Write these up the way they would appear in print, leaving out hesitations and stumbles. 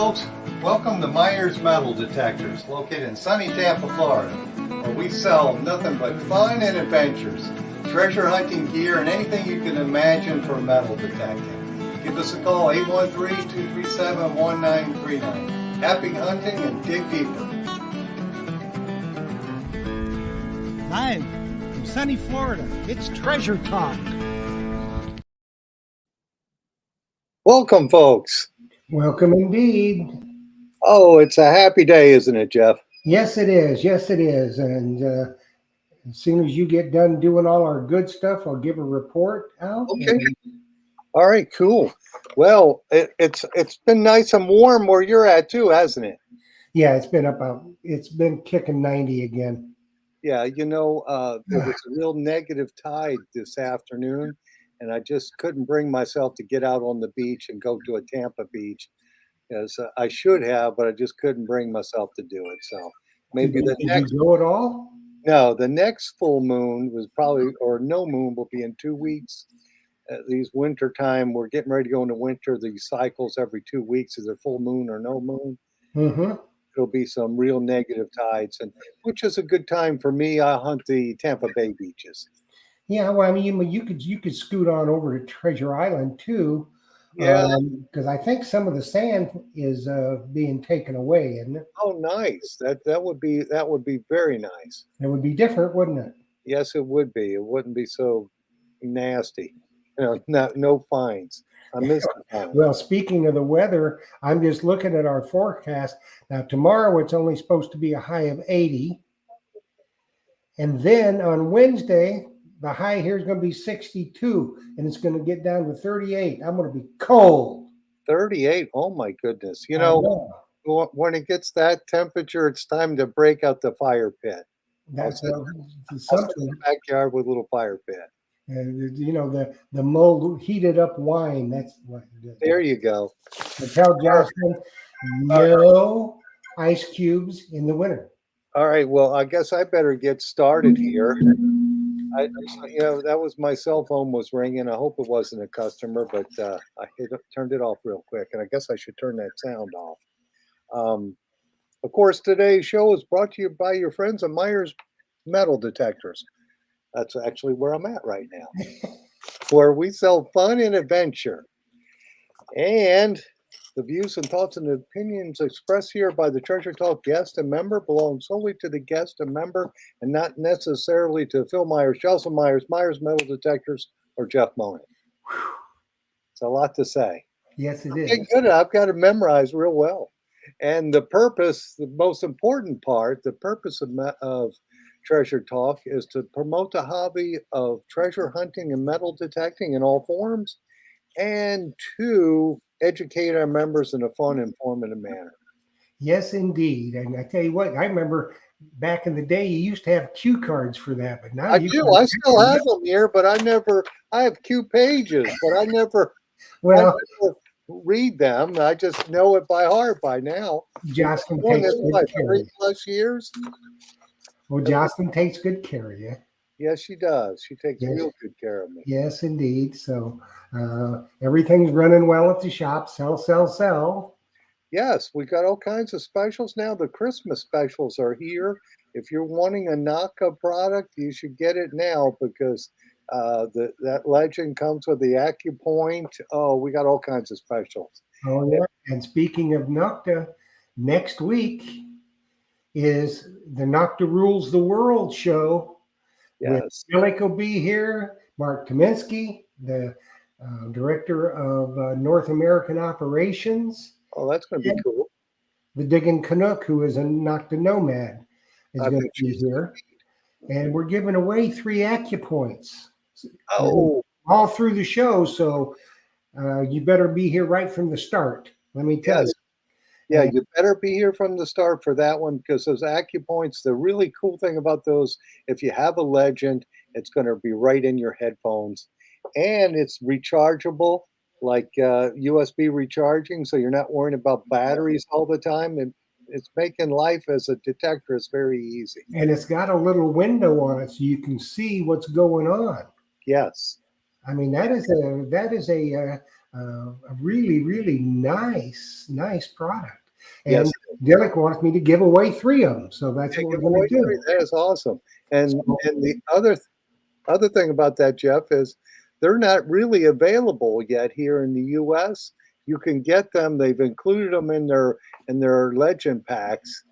folks, welcome to Myers Metal Detectors, located in sunny Tampa, Florida, where we sell nothing but fun and adventures, treasure hunting gear, and anything you can imagine for metal detecting. Give us a call, 813-237-1939. Happy hunting and dig deeper. Live from sunny Florida, it's Treasure Talk. Welcome, folks. Welcome indeed. Oh, it's a happy day, isn't it, Jeff? Yes, it is. Yes, it is. And as soon as you get done doing all our good stuff, I'll give a report out. Okay. All right, cool. Well, it's been nice and warm where you're at too, hasn't it? Yeah, it's been kicking 90 again. Yeah, there was a real negative tide this afternoon, and I just couldn't bring myself to get out on the beach and go to a Tampa beach, as I should have, but I just couldn't bring myself to do it. So maybe Did you go at all? No, the next full moon was probably, or no moon will be in 2 weeks. These winter time, we're getting ready to go into winter. These cycles every 2 weeks, is there full moon or no moon? Mm-hmm. There'll be some real negative tides, and which is a good time for me. I hunt the Tampa Bay beaches. Yeah, well, I mean, you could scoot on over to Treasure Island too. Yeah. Because I think some of the sand is being taken away, isn't it? Oh, nice. That would be very nice. It would be different, wouldn't it? Yes, it would be. It wouldn't be so nasty. No fines. I miss the fines. Well, speaking of the weather, I'm just looking at our forecast. Now, tomorrow it's only supposed to be a high of 80. And then on Wednesday, the high here is going to be 62, and it's going to get down to 38. I'm going to be cold. 38. Oh, my goodness. When it gets that temperature, it's time to break out the fire pit. That's I'll sit something. in the backyard with a little fire pit. The mulled heated up wine. That's what it is. There you go. I tell Justin, no ice cubes in the winter. All right. Well, I guess I better get started here. That was my cell phone was ringing. I hope it wasn't a customer, but I turned it off real quick, and I guess I should turn that sound off. Of course, today's show is brought to you by your friends at Myers Metal Detectors. That's actually where I'm at right now, where we sell fun and adventure. And the views and thoughts and opinions expressed here by the Treasure Talk guest and member belong solely to the guest and member and not necessarily to Phil Myers, Jocelyn Myers, Myers Metal Detectors, or Jeff Monin. It's a lot to say. Yes, it is. Okay, good. I've got to memorize real well. And the purpose, the most important part, the purpose of Treasure Talk is to promote the hobby of treasure hunting and metal detecting in all forms, and to educate our members in a fun, informative manner. Yes, indeed. And I tell you what, I remember back in the day, you used to have cue cards for that, but now I do. I still have them here, but I have cue pages, but I never read them. I just know it by heart by now. Jocelyn takes good care of you. 3+ years. Well, Jocelyn takes good care of you. Yes, she does. She takes real good care of me. Yes, indeed. So everything's running well at the shop. Sell. Yes, we got all kinds of specials now. The Christmas specials are here. If you're wanting a Naka product, you should get it now because that legend comes with the AccuPoint. Oh, we got all kinds of specials. Oh, yeah. And speaking of Nocta, next week is the Nocta Rules the World show. Yes. Alec will be here. Mark Kaminsky, the director of North American Operations. Oh, that's going to be cool. The Diggin' Canuck, who is a Nocta nomad, is going to be here. And we're giving away 3 AccuPoints. Oh. All through the show. So you better be here right from the start. Let me tell you. Yeah, you better be here from the start for that one because those AccuPoints, the really cool thing about those, if you have a legend, it's going to be right in your headphones. And it's rechargeable, like USB recharging, so you're not worrying about batteries all the time. And it's making life as a detector is very easy. And it's got a little window on it so you can see what's going on. Yes. I mean, that is a a really, really nice product. And Yes. Derek wants me to give away 3 of them, so that's Yeah, what give we're away going to three. do. That is awesome. And So- the other thing about that, Jeff, is they're not really available yet here in the U.S. You can get them. They've included them in their legend packs,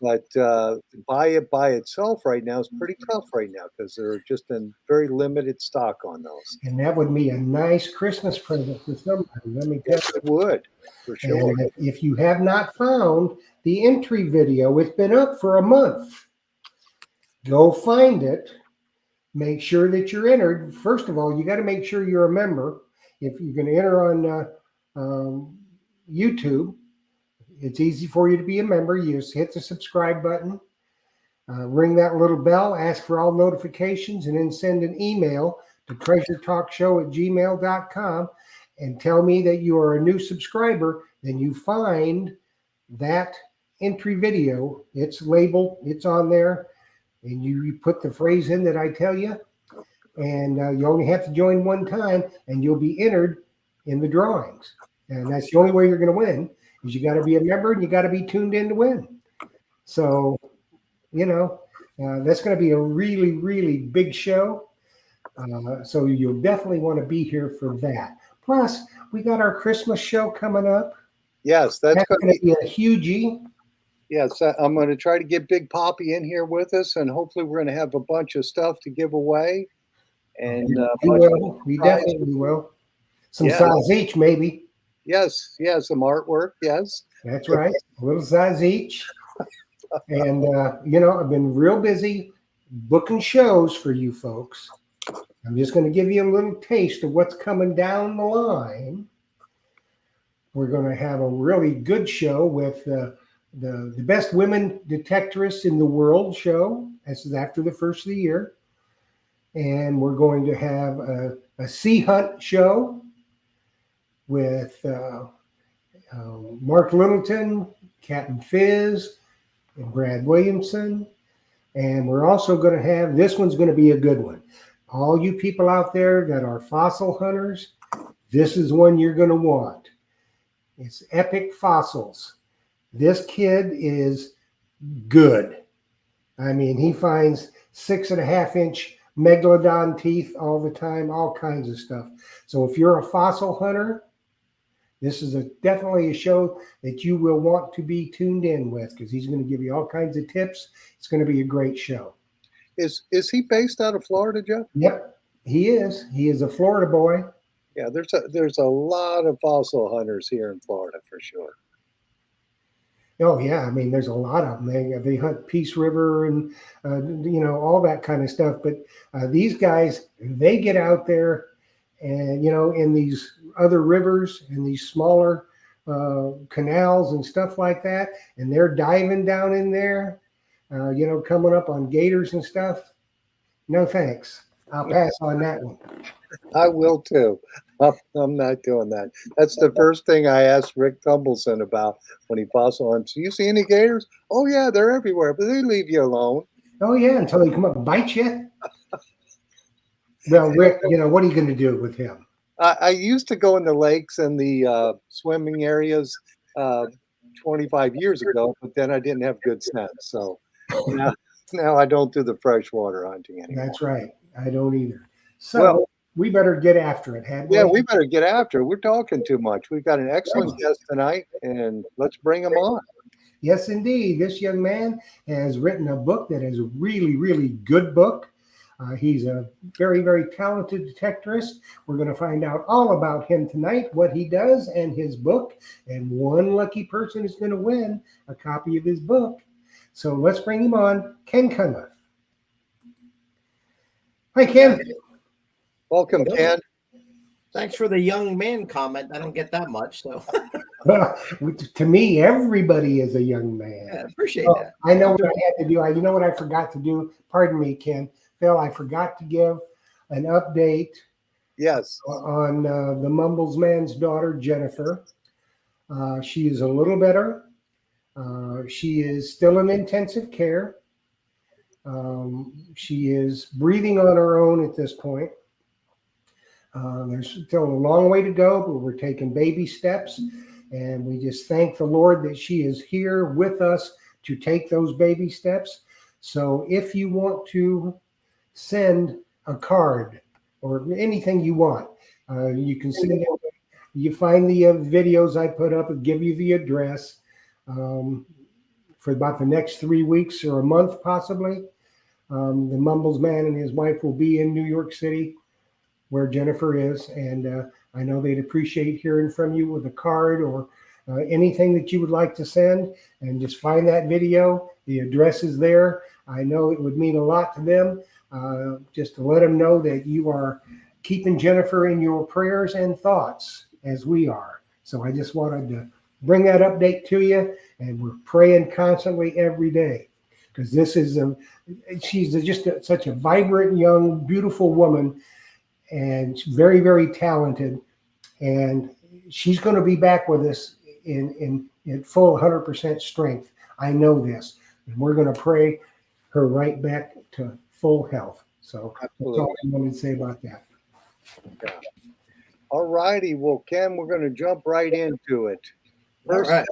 but to buy it by itself right now is pretty tough right now because they're just in very limited stock on those. And that would be a nice Christmas present for somebody. Let me tell Yes, it would, for you. sure. And if you have not found the entry video, it's been up for a month. Go find it. Make sure that you're entered. First of all, you got to make sure you're a member. If you're going to enter on YouTube, it's easy for you to be a member. You just hit the subscribe button, ring that little bell, ask for all notifications, and then send an email to treasuretalkshow@gmail.com and tell me that you are a new subscriber. Then you find that entry video. It's labeled, it's on there, and you put the phrase in that I tell you, and you only have to join one time, and you'll be entered in the drawings. And that's the only way you're going to win, is you got to be a member and you got to be tuned in to win. So, that's going to be a really, really big show. So you'll definitely want to be here for that. Plus, we got our Christmas show coming up. Yes, that's going going to be a hugie. Yes, I'm going to try to get Big Poppy in here with us, and hopefully we're going to have a bunch of stuff to give away. And We definitely will. Some Yeah. size each, maybe. yes, some artwork. Yes, That's right. A little size each. And, I've been real busy booking shows for you folks. I'm just going to give you a little taste of what's coming down the line. We're going to have a really good show with the best women detectorists in the world show. This is after the first of the year. And we're going to have a sea hunt show with Mark Littleton, Captain Fizz, and Brad Williamson. And we're also going to have, this one's going to be a good one. All you people out there that are fossil hunters, this is one you're going to want. It's Epic Fossils. This kid is good. I mean, he finds 6.5-inch megalodon teeth all the time, all kinds of stuff. So if you're a fossil hunter, this is definitely a show that you will want to be tuned in with, because he's going to give you all kinds of tips. It's going to be a great show. is he based out of Florida, Jeff? Yep, he is. He is a Florida boy. Yeah, there's a lot of fossil hunters here in Florida for sure. Oh yeah, I mean, there's a lot of them. They hunt Peace River and all that kind of stuff. But these guys, they get out there, and in these other rivers and these smaller canals and stuff like that, and they're diving down in there, coming up on gators and stuff. No thanks. I'll pass on that one. I will too. I'm not doing that. That's the first thing I asked Rick Tumbleson about when he fossil hunts. Do you see any gators? Oh yeah, they're everywhere, but they leave you alone. Oh yeah, until they come up and bite you. Well, Rick, what are you going to do with him? I used to go in the lakes and the swimming areas 25 years ago, but then I didn't have good sense. So now I don't do the freshwater hunting anymore. That's right. I don't either. So we better get after it, hadn't we? Yeah, we better get after it. We're talking too much. We've got an excellent guest tonight, and let's bring him on. Yes, indeed. This young man has written a book that is a really, really good book. He's a very, very talented detectorist. We're going to find out all about him tonight, what he does and his book. And one lucky person is going to win a copy of his book. So let's bring him on, Ken Cunliffe. Hi, Ken. Welcome, Ken. Thanks for the young man comment. I don't get that much, so To me, everybody is a young man. yeah, appreciate that. I know what I had to do. You know what I forgot to do? Pardon me, Ken. Phil, I forgot to give an update Yes. on the Mumbles man's daughter, Jennifer. She is a little better. She is still in intensive care. She is breathing on her own at this point. There's still a long way to go, but we're taking baby steps. And we just thank the Lord that she is here with us to take those baby steps. So if you want to send a card or anything you want, you can send it. You find the videos I put up and give you the address for about the next 3 weeks or a month, possibly. The Mumbles man and his wife will be in New York City, where Jennifer is, and I know they'd appreciate hearing from you with a card or anything that you would like to send. And just find that video. The address is there. I know it would mean a lot to them, just to let them know that you are keeping Jennifer in your prayers and thoughts as we are. So I just wanted to bring that update to you, and we're praying constantly every day, because this is she's just such a vibrant, young, beautiful woman, and she's very, very talented, and she's going to be back with us in full 100% strength. I know this, and we're going to pray her right back to full health. So that's all I wanted to say about that. Yeah. All righty. Well, Ken, we're going to jump right into it. First, right.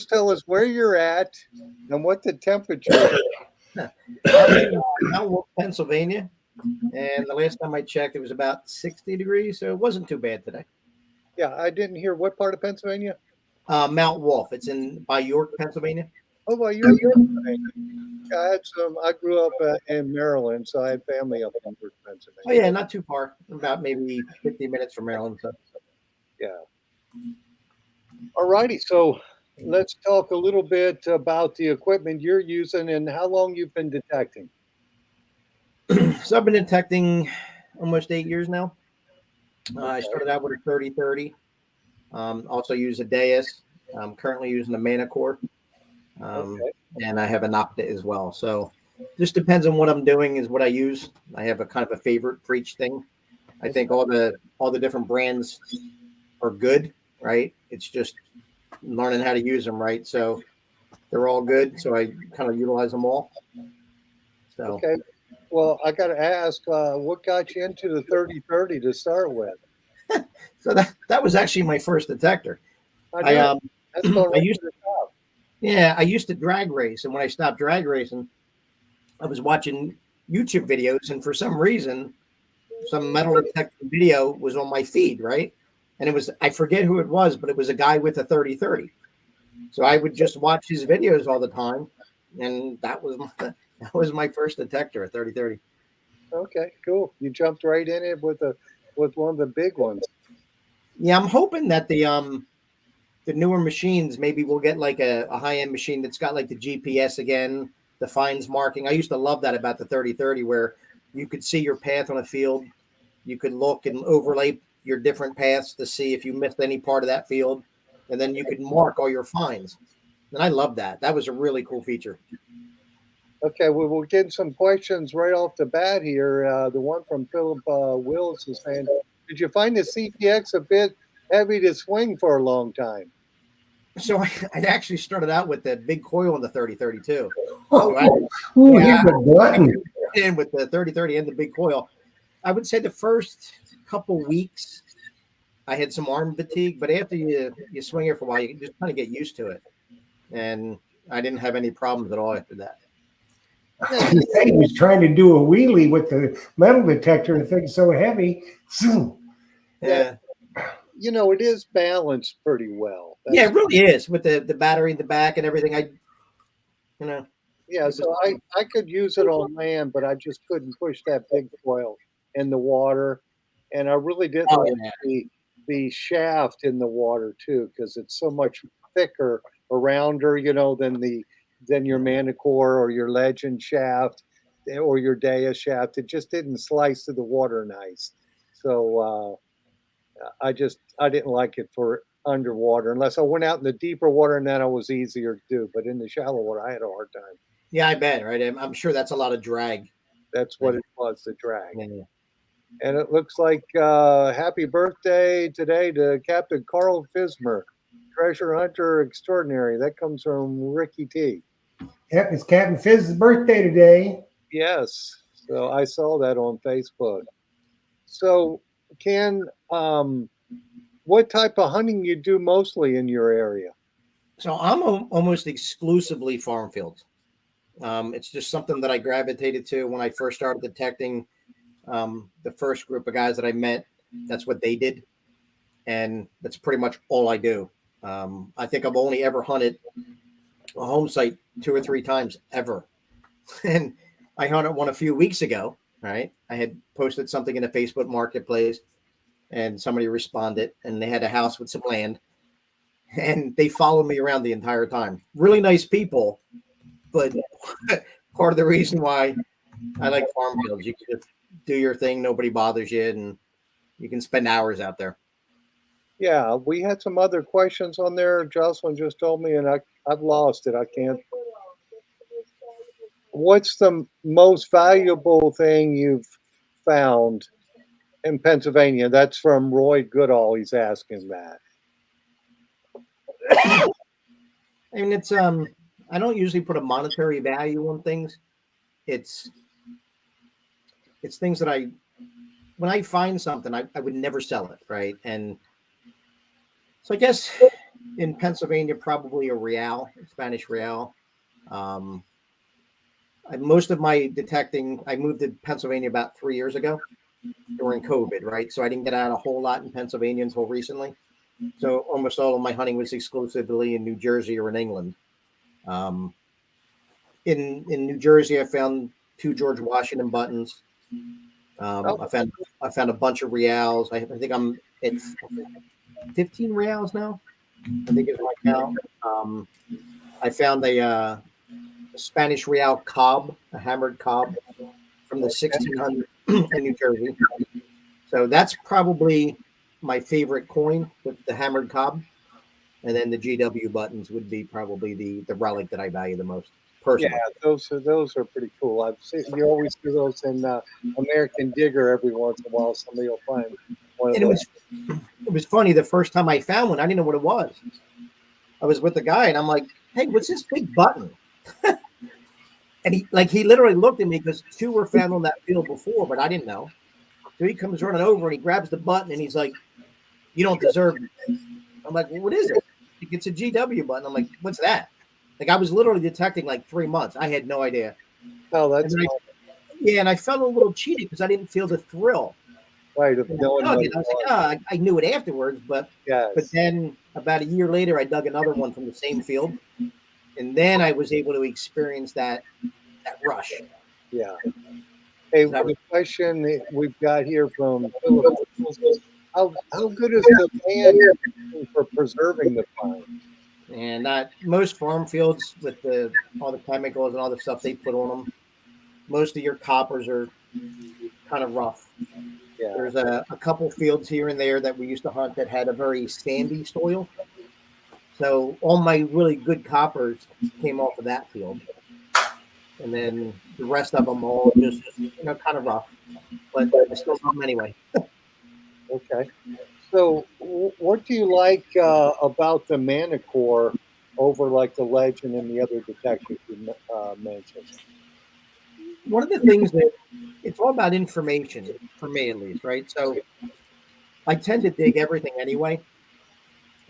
tell us where you're at and what the temperature is. I'm in Mount Wolf, Pennsylvania, and the last time I checked, it was about 60 degrees, so it wasn't too bad today. Yeah, I didn't hear what part of Pennsylvania. Mount Wolf, it's by York, Pennsylvania. Oh, well, you're I grew up in Maryland, so I had family up in York, Pennsylvania. Oh yeah, not too far, about maybe 50 minutes from Maryland. So. Yeah. All righty. So let's talk a little bit about the equipment you're using and how long you've been detecting. So I've been detecting almost 8 years now. I started out with a 30-30. Also use a Deus. I'm currently using a Manticore. And I have an Nocta as well. So just depends on what I'm doing is what I use. I have a kind of a favorite for each thing. I think all the different brands are good, right? It's just learning how to use them right. So they're all good. So I kind of utilize them all. So okay. Well, I got to ask, what got you into the 30-30 to start with? So that was actually my first detector. I used to drag race, and when I stopped drag racing, I was watching YouTube videos, and for some reason, some metal detector video was on my feed, right? And it was, I forget who it was, but it was a guy with a 30-30. So I would just watch his videos all the time, and that was my first detector, a 30-30. Okay, cool. You jumped right in it with one of the big ones. Yeah, I'm hoping that the newer machines, maybe we'll get like a high-end machine that's got like the GPS again, the fines marking. I used to love that about the 30-30, where you could see your path on a field. You could look and overlay your different paths to see if you missed any part of that field, and then you could mark all your fines. And I love that. That was a really cool feature. Okay, well, we'll get some questions right off the bat here. The one from Philip Wills is saying, did you find the CPX a bit heavy to swing for a long time? So I actually started out with the big coil on the 30-30 too. And with the 30-30 and the big coil, I would say the first couple weeks I had some arm fatigue, but after you swing it for a while, you can just kind of get used to it. And I didn't have any problems at all after that. He was trying to do a wheelie with the metal detector and things so heavy. Yeah. You know, it is balanced pretty well. Yeah, it really is, with the battery in the back and everything. Yeah, so I could use it on land, but I just couldn't push that big coil in the water. And I really didn't like the shaft in the water too, because it's so much thicker around her, than your Manticore or your Legend shaft or your Deus shaft. It just didn't slice through the water nice. So I didn't like it for underwater, unless I went out in the deeper water, and then it was easier to do. But in the shallow water, I had a hard time. Yeah, I bet, right? I'm sure that's a lot of drag. That's what it was, the drag. Yeah. And it looks like happy birthday today to Captain Carl Fismer, treasure hunter extraordinary. That comes from Ricky T. Yep, it's Captain Fizz's birthday today. Yes. So I saw that on Facebook. So Ken, what type of hunting you do mostly in your area? So I'm almost exclusively farm fields. It's just something that I gravitated to when I first started detecting. The first group of guys that I met, that's what they did, and that's pretty much all I do. I think I've only ever hunted a home site 2 or 3 times ever, and I hunted one a few weeks ago. Right, I had posted something in the Facebook Marketplace, and somebody responded, and they had a house with some land, and they followed me around the entire time. Really nice people, but part of the reason why I like farm fields, you can just do your thing, nobody bothers you, and you can spend hours out there. Yeah, we had some other questions on there. Jocelyn just told me, and I've lost it. I can't. What's the most valuable thing you've found in Pennsylvania? That's from Roy Goodall. He's asking that. I mean, it's I don't usually put a monetary value on things. It's things that when I find something, I would never sell it, right? And so I guess in Pennsylvania, probably a real, Spanish real. Um, most of my detecting, I moved to Pennsylvania about 3 years ago during COVID, right? So I didn't get out a whole lot in Pennsylvania until recently. So almost all of my hunting was exclusively in New Jersey or in England. Um, in New Jersey, I found 2 George Washington buttons. Oh, I found a bunch of reals. I think I'm at 15 reals now. I think it's my count. I found a Spanish real cob, a hammered cob from the 1600s in New Jersey. So that's probably my favorite coin with the hammered cob. And then the GW buttons would be probably the relic that I value the most yeah, personally. those are pretty cool. I've seen you always see those in American Digger every once in a while. Somebody will find one of And those. it was funny the first time I found one, I didn't know what it was. I was with the guy and I'm like, hey, what's this big button? And he literally looked at me because 2 were found on that field before, but I didn't know. So he comes running over and he grabs the button and he's like, you don't deserve it. I'm like, well, what is it? It's a GW button. I'm like, what's that? Like I was literally detecting like 3 months. I had no idea. Oh, that's And yeah, and I felt a little cheated because I didn't feel the thrill. right. Of And knowing I what dug it it. I was like, was. I knew it afterwards, but Yes. then about a year later, I dug another one from the same field, and then I was able to experience that rush. Yeah. Hey, So that was, the question that we've got here from Philip: how good is the land for preserving the pine? and that most farm fields with all the chemicals and all the stuff they put on them, most of your coppers are kind of rough. Yeah. There's a couple fields here and there that we used to hunt that had a very sandy soil. So all my really good coppers came off of that field. And then the rest of them all just, kind of rough. But I still love them anyway. Okay. So, what do you like about the Manicore over like the Legend and the other detectives you mentioned? One of the things that it's all about information for me, at least, right? So I tend to dig everything anyway.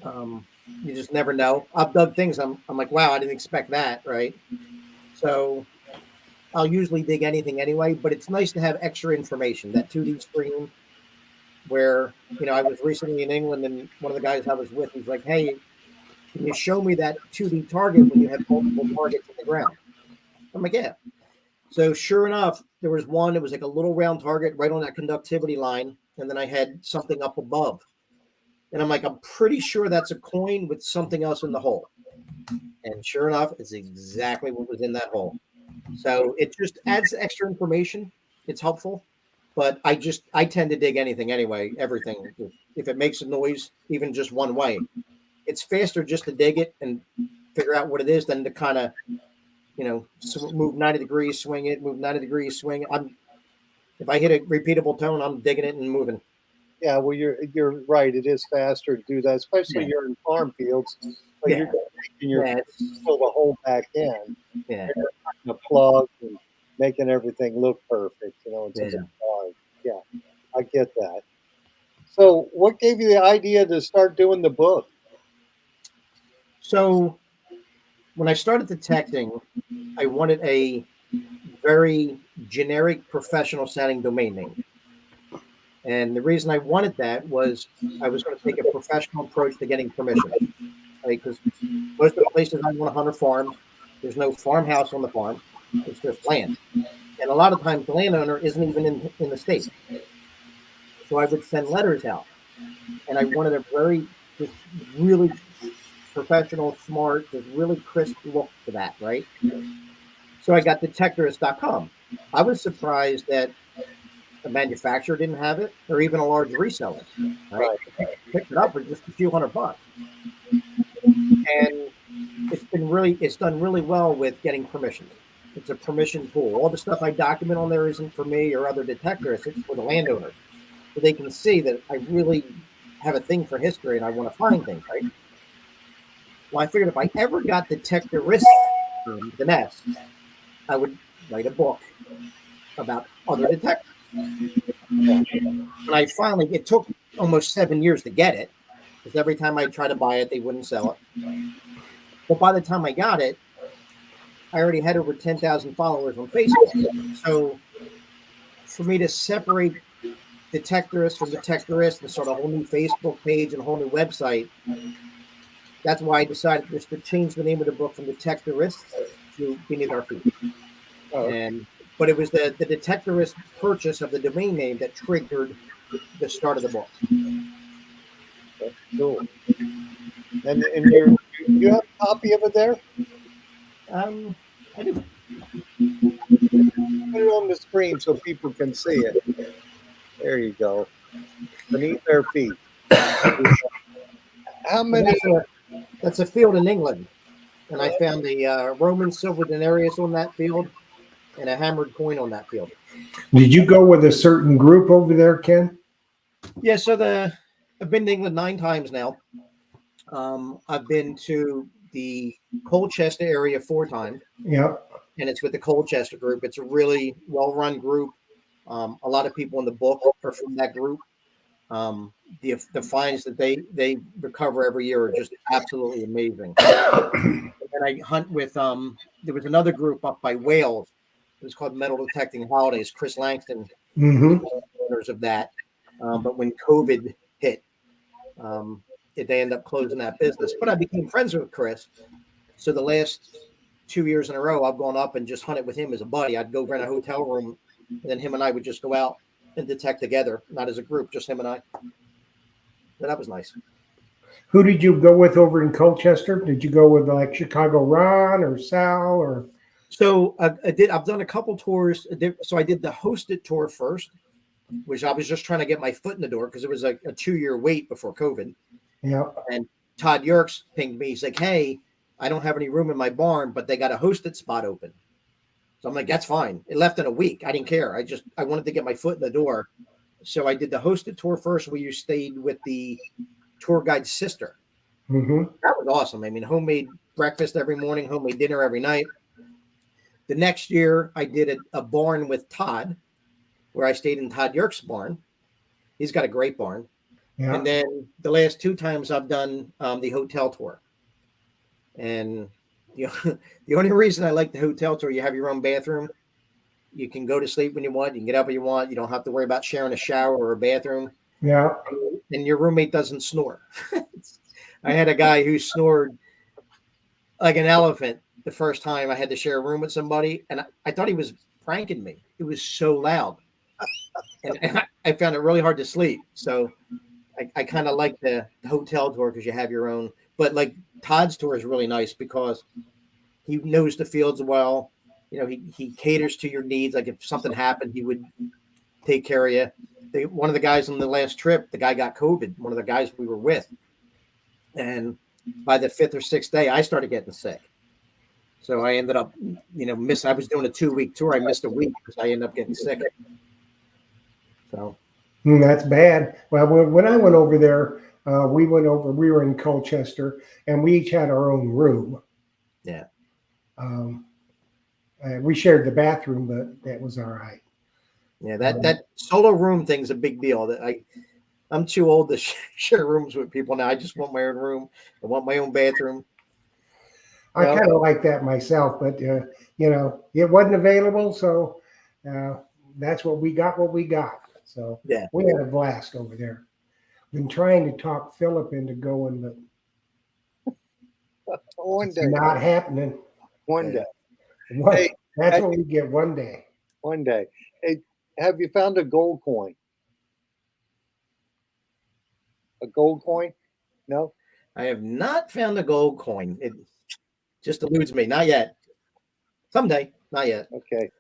You just never know. I've dug things. I'm like, wow, I didn't expect that, right? So I'll usually dig anything anyway, but it's nice to have extra information. That 2D screen where, I was recently in England and one of the guys I was with, he's like, hey, can you show me that 2D target when you have multiple targets in the ground? I'm like, yeah. So sure enough, there was one, it was like a little round target right on that conductivity line. And then I had something up above. And I'm like, I'm pretty sure that's a coin with something else in the hole. And sure enough, it's exactly what was in that hole. So it just adds extra information. It's helpful. But I tend to dig anything anyway, everything. If it makes a noise, even just one way, it's faster just to dig it and figure out what it is than to kind of, move 90 degrees, swing it, move 90 degrees, swing it. If I hit a repeatable tone, I'm digging it and moving. Yeah, well, you're right. It is faster to do that, especially Yeah. you're in farm fields. But Yeah. you're taking your Yeah, pull the whole back in, yeah, the plug, and making everything look perfect. It's Yeah. just hard. Yeah, I get that. So, what gave you the idea to start doing the book? So when I started detecting, I wanted a very generic professional sounding domain name. And the reason I wanted that was I was going to take a professional approach to getting permission. Right? Because most of the places I want to hunt are farms. There's no farmhouse on the farm. It's just land. And a lot of times the landowner isn't even in the state. So I would send letters out. And I wanted a very, just really professional, smart, just really crisp look to that, right? So I got detectorist.com. I was surprised that the manufacturer didn't have it, or even a large reseller, right? Picked it up for just a few $100. And it's done really well with getting permissions. It's a permission tool. All the stuff I document on there isn't for me or other detectors, it's for the landowners. So they can see that I really have a thing for history and I want to find things, right? Well, I figured if I ever got detectorist the nest, I would write a book about other detectors. And I finally, it took almost 7 years to get it, because every time I tried to buy it, they wouldn't sell it. But by the time I got it, I already had over 10,000 followers on Facebook. So for me to separate detectorists from detectorists and start a whole new Facebook page and a whole new website, that's why I decided just to change the name of the book from Detectorists to Beneath Our Feet. But it was the detectorist purchase of the domain name that triggered the start of the book. That's cool. And you have a copy of it there? I do. Put it on the screen so people can see it. There you go. Beneath Their Feet. How many? That's a field in England, and I found a Roman silver denarius on that field and a hammered coin on that field. Did you go with a certain group over there, Ken? Yeah, so I've been to England 9 times now. I've been to the Colchester area 4 times. Yeah. And it's with the Colchester group. It's a really well-run group. A lot of people in the book are from that group. The finds that they recover every year are just absolutely amazing. And I hunt with there was another group up by Wales. It was called Metal Detecting Holidays. Chris Langston, owners of that. But when COVID hit, they ended up closing that business. But I became friends with Chris. So the last 2 years in a row, I've gone up and just hunted with him as a buddy. I'd go rent a hotel room, and then him and I would just go out and detect together, not as a group, just him and I. But that was nice. Who did you go with over in Colchester? Did you go with like Chicago Ron or Sal or? So I've done a couple tours. So I did the hosted tour first, which I was just trying to get my foot in the door because it was a 2-year wait before COVID. Yeah. And Todd Yerkes pinged me. He's like, "Hey, I don't have any room in my barn, but they got a hosted spot open." So I'm like, "That's fine." It left in a week. I didn't care. I wanted to get my foot in the door. So I did the hosted tour first, where you stayed with the tour guide's sister. Mm-hmm. That was awesome. I mean, homemade breakfast every morning, homemade dinner every night. The next year, I did a barn with Todd, where I stayed in Todd Yerkes' barn. He's got a great barn. Yeah. And then the last 2 times I've done the hotel tour. And the only reason I like the hotel tour, you have your own bathroom. You can go to sleep when you want. You can get up when you want. You don't have to worry about sharing a shower or a bathroom. Yeah. And your roommate doesn't snore. I had a guy who snored like an elephant the first time I had to share a room with somebody. And I thought he was pranking me. It was so loud. And I found it really hard to sleep. So I kind of like the hotel tour because you have your own. But like Todd's tour is really nice because he knows the fields well. He caters to your needs. Like if something happened, he would take care of you. One of the guys on the last trip, the guy got COVID. One of the guys we were with, and by the 5th or 6th day, I started getting sick. So I ended up, I was doing a 2-week tour. I missed a week because I ended up getting sick. So That's bad. Well, when I went over there, we were in Colchester, and we each had our own room. Yeah. We shared the bathroom, but that was all right. Yeah, that solo room thing's a big deal. That I'm too old to share rooms with people now. I just want my own room. I want my own bathroom. I Well- kind of like that myself, but it wasn't available, so that's what we got. What we got. So Yeah. we had a blast over there. Been trying to talk Philip into going, but One it's day, not happening. one day, What, Hey, that's hey. what we get one day. one day. Hey, have you found a gold coin? A gold coin? No? I have not found a gold coin. It just eludes me. Not yet. Someday. Not yet. Okay.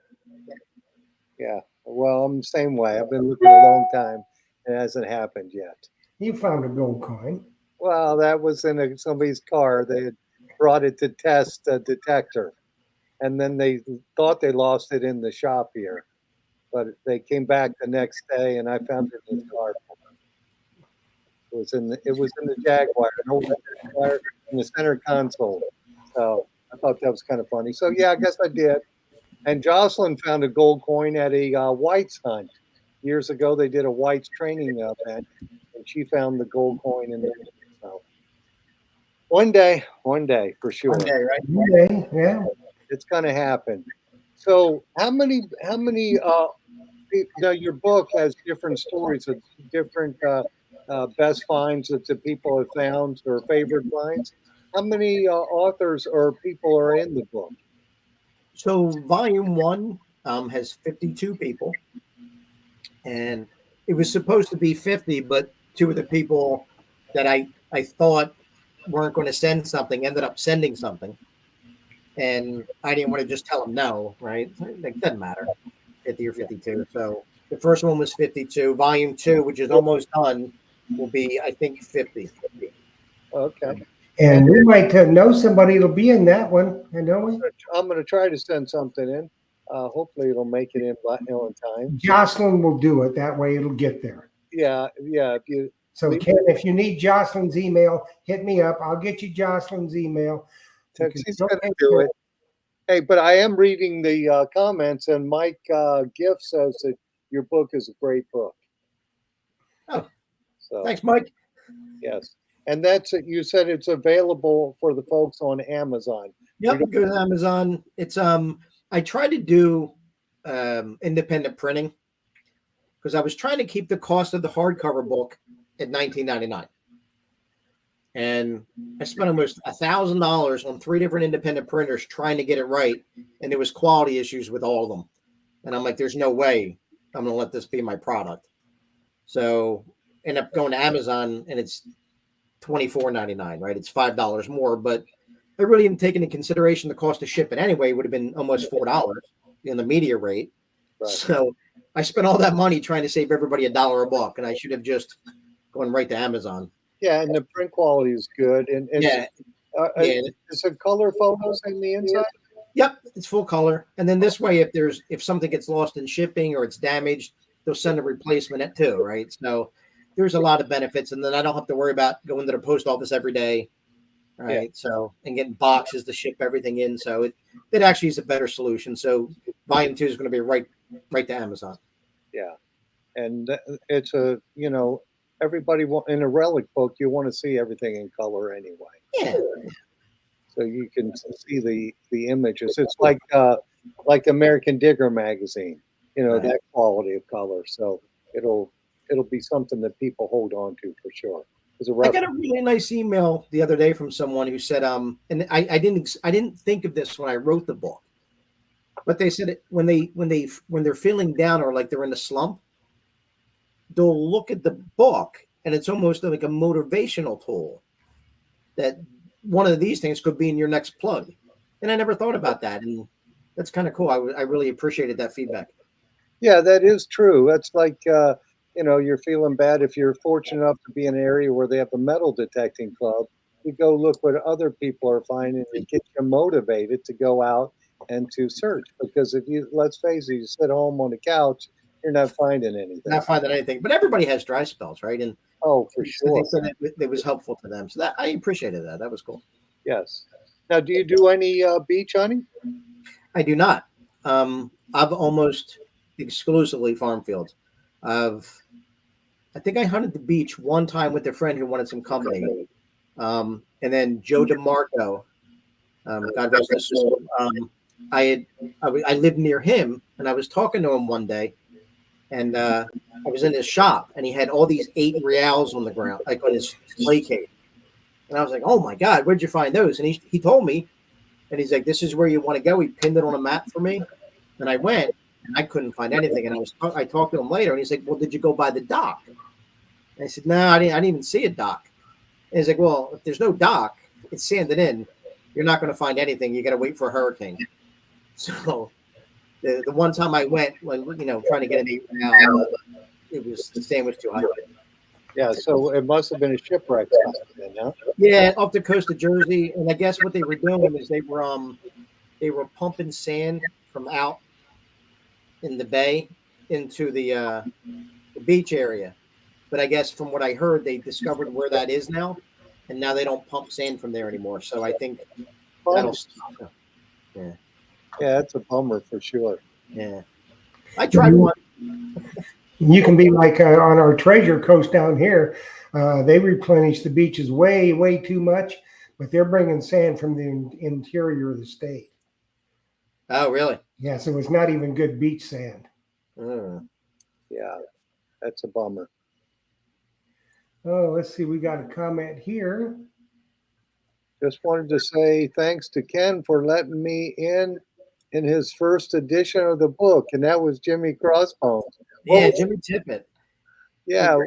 Yeah. Well, I'm the same way. I've been looking a long time. It hasn't happened yet. You found a gold coin. Well, that was in somebody's car. They had brought it to test a detector. And then they thought they lost it in the shop here. But they came back the next day and I found it in the car. It was in the Jaguar, an old Jaguar in the center console. So I thought that was kind of funny. So yeah, I guess I did. And Jocelyn found a gold coin at a whites hunt. Years ago, they did a whites training event, and she found the gold coin in there. So one day, for sure, One day, right? Okay, yeah. it's going to happen. So how many? Your book has different stories of different best finds that the people have found or favorite finds. How many authors or people are in the book? So volume 1 has 52 people, and it was supposed to be 50, but 2 of the people that I thought weren't going to send something ended up sending something, and I didn't want to just tell them no, right? It doesn't matter, 50 or 52. So the first one was 52. Volume 2, which is almost done, will be, I think, 50. Okay. And we might know somebody that'll be in that one. I know we. I'm going to try to send something in. Hopefully, it'll make it in time. Jocelyn will do it. That way ittle get there. Yeah. If you, So Ken, if you need Jocelyn's email, hit me up. I'll get you Jocelyn's email. You can she's still going to take do care- it. Hey, but I am reading the comments, and Mike Gift says that your book is a great book. Oh, so thanks, Mike. yes, and that's it. You said it's available for the folks on Amazon. Yep, go to Amazon. It's I try to do independent printing because I was trying to keep the cost of the hardcover book at $19.99. And I spent almost $1,000 on 3 different independent printers trying to get it right. And there was quality issues with all of them. And I'm like, there's no way I'm going to let this be my product. So end up going to Amazon and it's $24.99, right? It's $5 more, but I really didn't take into consideration the cost of shipping anyway. It would have been almost $4 in the media rate. Right. So I spent all that money trying to save everybody $1 a book, and I should have just gone right to Amazon. Yeah, and the print quality is good. And Yeah. is it color photos in the inside? Yep, it's full color. And then this way, if something gets lost in shipping or it's damaged, they'll send a replacement at too, right? So there's a lot of benefits, and then I don't have to worry about going to the post office every day, right? Yeah. So and getting boxes to ship everything in. So it actually is a better solution. So volume 2 is going to be right to Amazon. Yeah, and it's everybody in a relic book, you want to see everything in color anyway. Yeah. So you can see the images. It's like American Digger magazine, Right. that quality of color. So it'll be something that people hold on to for sure. I got a really nice email the other day from someone who said, and I didn't think of this when I wrote the book, but they said when they're feeling down or like they're in a slump, they'll look at the book and it's almost like a motivational tool that one of these things could be in your next plug. And I never thought about that. And that's kind of cool. I really appreciated that feedback. Yeah, that is true. That's like, you're feeling bad if you're fortunate enough to be in an area where they have a metal detecting club. You go look what other people are finding and get you motivated to go out and to search. Because let's face it, you sit home on the couch, you're not finding anything. Not finding anything, but everybody has dry spells, right? And Oh, for so sure. they said it was helpful to them. So that I appreciated that. That was cool. Yes. Now, do you do any beach hunting? I do not. I've almost exclusively farm fields. I've I think I hunted the beach one time with a friend who wanted some company. And then Joe DeMarco, God rest his soul. I lived near him, and I was talking to him one day, and I was in his shop, and he had all these 8 reals on the ground, like on his display case. And I was like, "Oh my God, where'd you find those?" And he told me, and he's like, "This is where you want to go." He pinned it on a map for me, and I went, and I couldn't find anything. And I talked to him later, and he's like, "Well, did you go by the dock?" And I said, "No, I didn't even see a dock." And he's like, "Well, if there's no dock, it's sanded in. You're not going to find anything. You got to wait for a hurricane." So the one time I went, like, trying to get an 8 real, the sand was too high. Yeah, so it must have been a shipwreck then, huh? Yeah, up the coast of Jersey, and I guess what they were doing is they were pumping sand from out in the bay into the beach area. But I guess from what I heard, they discovered where that is now, and now they don't pump sand from there anymore. So I think that'll stop. Yeah, Yeah, that's a bummer for sure. yeah. I tried one. You can be like on our Treasure Coast down here. They replenish the beaches way, way too much, but they're bringing sand from the interior of the state. Oh, really? Yeah, so it's not even good beach sand. Yeah, that's a bummer. Oh, let's see. We got a comment here. Just wanted to say thanks to Ken for letting me in his first edition of the book, and that was Jimmy Crossbones. Yeah, Jimmy Tippett. Yeah,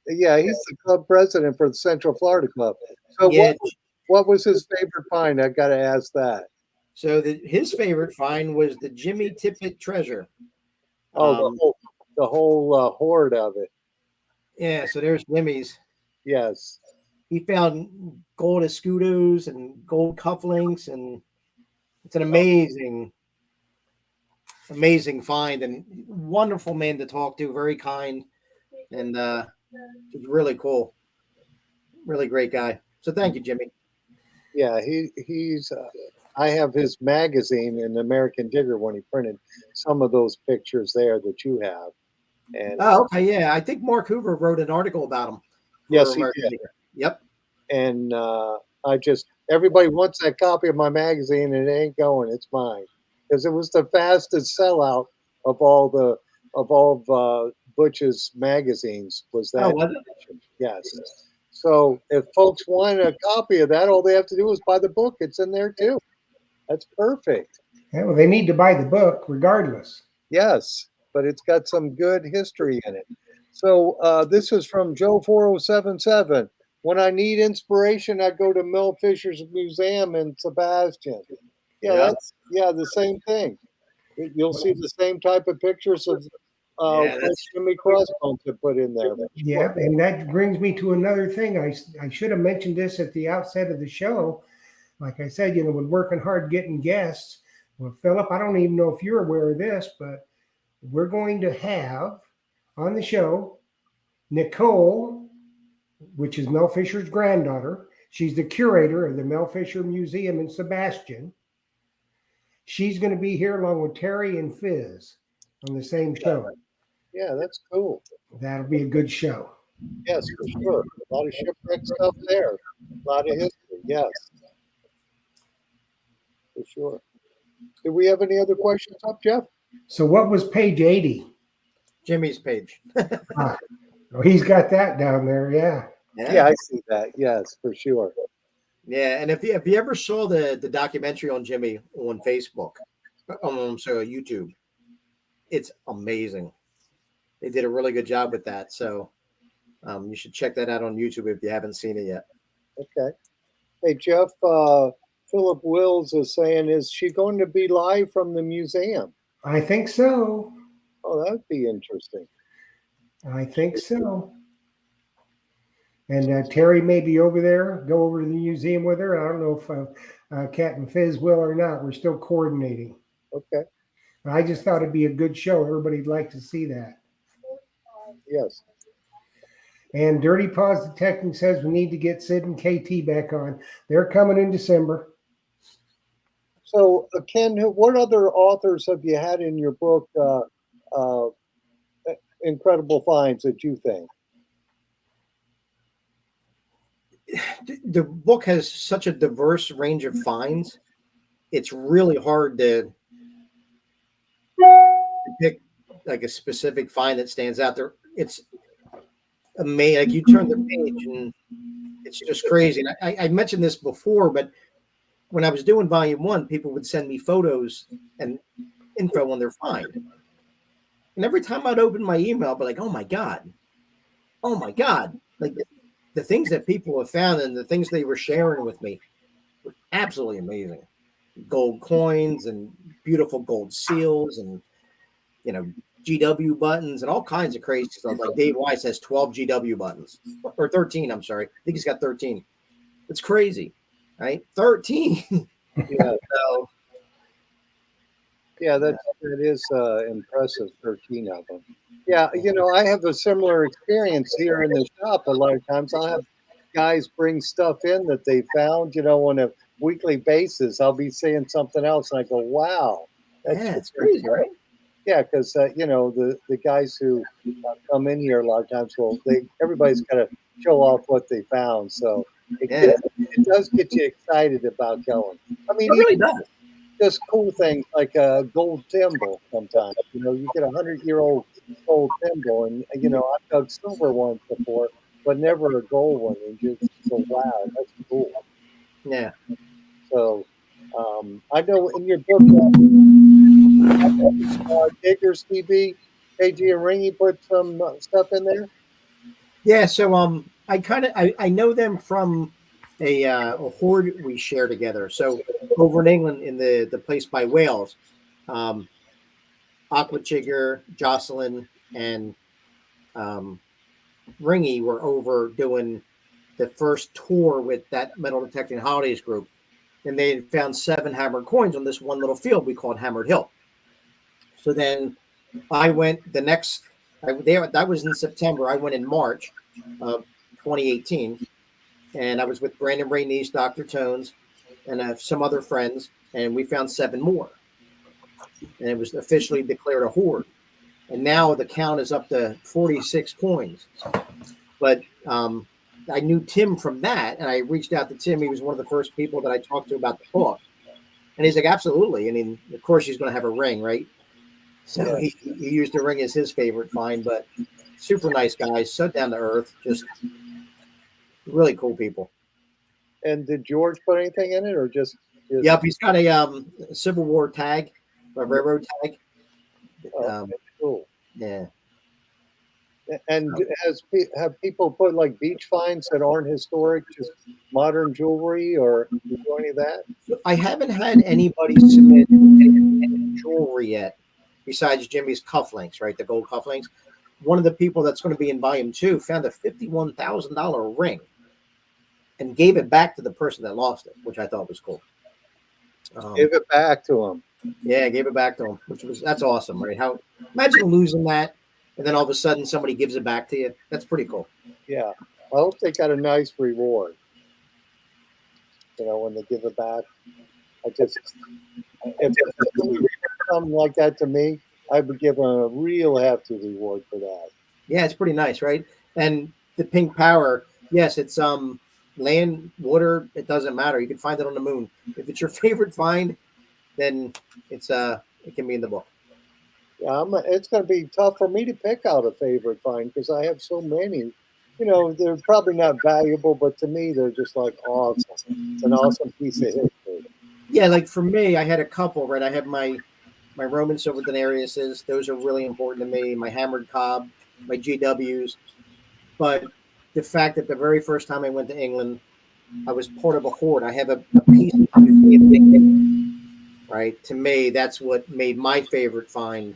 yeah, he's the club president for the Central Florida Club. So Yeah. what was his favorite find? I got to ask that. So his favorite find was the Jimmy Tippett treasure. Oh, the whole hoard of it. Yeah, so there's Jimmy's. Yes. He found gold escudos and gold cufflinks, and it's an amazing find, and wonderful man to talk to, very kind, and it's really cool. Really great guy. So thank you, Jimmy. Yeah, he's. I have his magazine in American Digger when he printed some of those pictures there that you have. And Oh, okay, yeah. I think Mark Hoover wrote an article about him. yes, he American did. Digger. Yep. And everybody wants that copy of my magazine, and it ain't going. It's mine because it was the fastest sellout of all Butch's magazines. Was that? Oh, was it? Yes. So if folks want a copy of that, all they have to do is buy the book. It's in there too. That's perfect. Yeah, well, they need to buy the book regardless. Yes, but it's got some good history in it. So this is from Joe 4077. When I need inspiration, I go to Mel Fisher's Museum in Sebastian. Yeah. The same thing. You'll see the same type of pictures of Yeah, what Jimmy Crossbones to put in there. Yeah, and that brings me to another thing. I should have mentioned this at the outset of the show. Like I said, we're working hard getting guests. Well, Philip, I don't even know if you're aware of this, but we're going to have on the show Nicole, which is Mel Fisher's granddaughter. She's the curator of the Mel Fisher Museum in Sebastian. She's going to be here along with Terry and Fizz on the same show. Yeah, that's cool. That'll be a good show. Yes, for sure. A lot of shipwreck stuff there. A lot of history. Yes. For sure. Do we have any other questions up, Jeff? So what was page 80? Jimmy's page. Oh, he's got that down there. Yeah. Yeah, I see that. Yes, for sure. Yeah, and if you ever saw the documentary on Jimmy on Facebook, YouTube, it's amazing. They did a really good job with that. So you should check that out on YouTube if you haven't seen it yet. Okay. Hey, Jeff, Philip Wills is saying, is she going to be live from the museum? I think so. Oh, that'd be interesting. I think so. And Terry may be over there. Go over to the museum with her. I don't know if Captain Fizz will or not. We're still coordinating. Okay. I just thought it'd be a good show. Everybody'd like to see that. Yes. And Dirty Paws Detecting says we need to get Sid and KT back on. They're coming in December. So, Ken, what other authors have you had in your book, Incredible Finds, that you think? the book has such a diverse range of finds. It's really hard to pick like a specific find that stands out there. It's amazing. Like you turn the page and it's just crazy. And I mentioned this before, but when I was doing volume 1, people would send me photos and info on their find. And every time I'd open my email, I'd be like, oh my God. Like the things that people have found and the things they were sharing with me were absolutely amazing. Gold coins and beautiful gold seals and, GW buttons and all kinds of crazy stuff. Like Dave Weiss has 12 GW buttons, or 13. I'm sorry. I think he's got 13. It's crazy, right? 13. So, Yeah, that is impressive. 13 of them. Yeah, I have a similar experience here in the shop. A lot of times, I'll have guys bring stuff in that they found, on a weekly basis. I'll be seeing something else, and I go, "Wow, it's crazy, right?" Yeah, because the guys who come in here a lot of times, everybody's got to show off what they found, so it does get you excited about going. I mean, it really does. Just cool things like a gold thimble. Sometimes you get 100-year-old gold thimble, and I've dug silver ones before, but never a gold one. And just so wow, that's cool. Yeah. So I know in your book. Diggers TV, KG and Ringy put some stuff in there. Yeah, so I know them from a hoard we share together. So over in England, in the place by Wales, Aqua Chigger, Jocelyn, and Ringy were over doing the first tour with that Metal Detecting Holidays group, and they had found 7 hammered coins on this one little field we called Hammered Hill. So then I went that was in September. I went in March of 2018, and I was with Brandon Rainese, Dr. Tones, and some other friends, and we found 7 more. And it was officially declared a hoard. And now the count is up to 46 coins. But I knew Tim from that, and I reached out to Tim. He was one of the first people that I talked to about the book. And he's like, absolutely. I mean, of course he's going to have a ring, right? So he used the ring as his favorite find, but super nice guys, so down to earth, just really cool people. And did George put anything in it, or just? Yep, he's got a Civil War tag, a railroad tag. Cool. Yeah. And have people put like beach finds that aren't historic, just modern jewelry, or do you do any of that? I haven't had anybody submit any jewelry yet, besides Jimmy's cufflinks, right? The gold cufflinks. One of the people that's going to be in volume 2 found a $51,000 ring and gave it back to the person that lost it, which I thought was cool. Give it back to him. Yeah, gave it back to him, that's awesome, right? Imagine losing that, and then all of a sudden somebody gives it back to you. That's pretty cool. Yeah, I hope they got a nice reward. When they give it back, if something like that to me, I would give them a real hefty reward for that. Yeah, it's pretty nice, right? And the pink power, yes, it's land, water, it doesn't matter. You can find it on the moon. If it's your favorite find, then it can be in the book. Yeah, it's going to be tough for me to pick out a favorite find because I have so many. They're probably not valuable, but to me, they're just like awesome. It's an awesome piece of history. Yeah, like for me, I had a couple, right? I have my Roman silver denariuses. Those are really important to me. My hammered cob, my GWs. But the fact that the very first time I went to England, I was part of a hoard. I have a piece of right? To me, that's what made my favorite find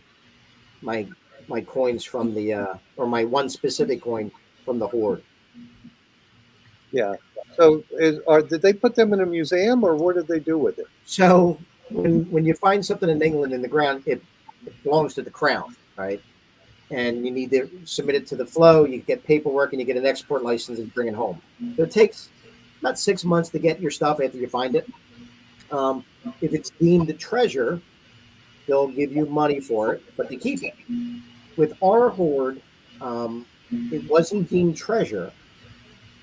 my coins from or my one specific coin from the hoard. Yeah. So did they put them in a museum, or what did they do with it? So when you find something in England in the ground, it belongs to the crown, right? And you need to submit it to the flow. You get paperwork, and you get an export license and bring it home. So it takes about 6 months to get your stuff after you find it. If it's deemed a treasure, they'll give you money for it, but they keep it. With our hoard, it wasn't deemed treasure,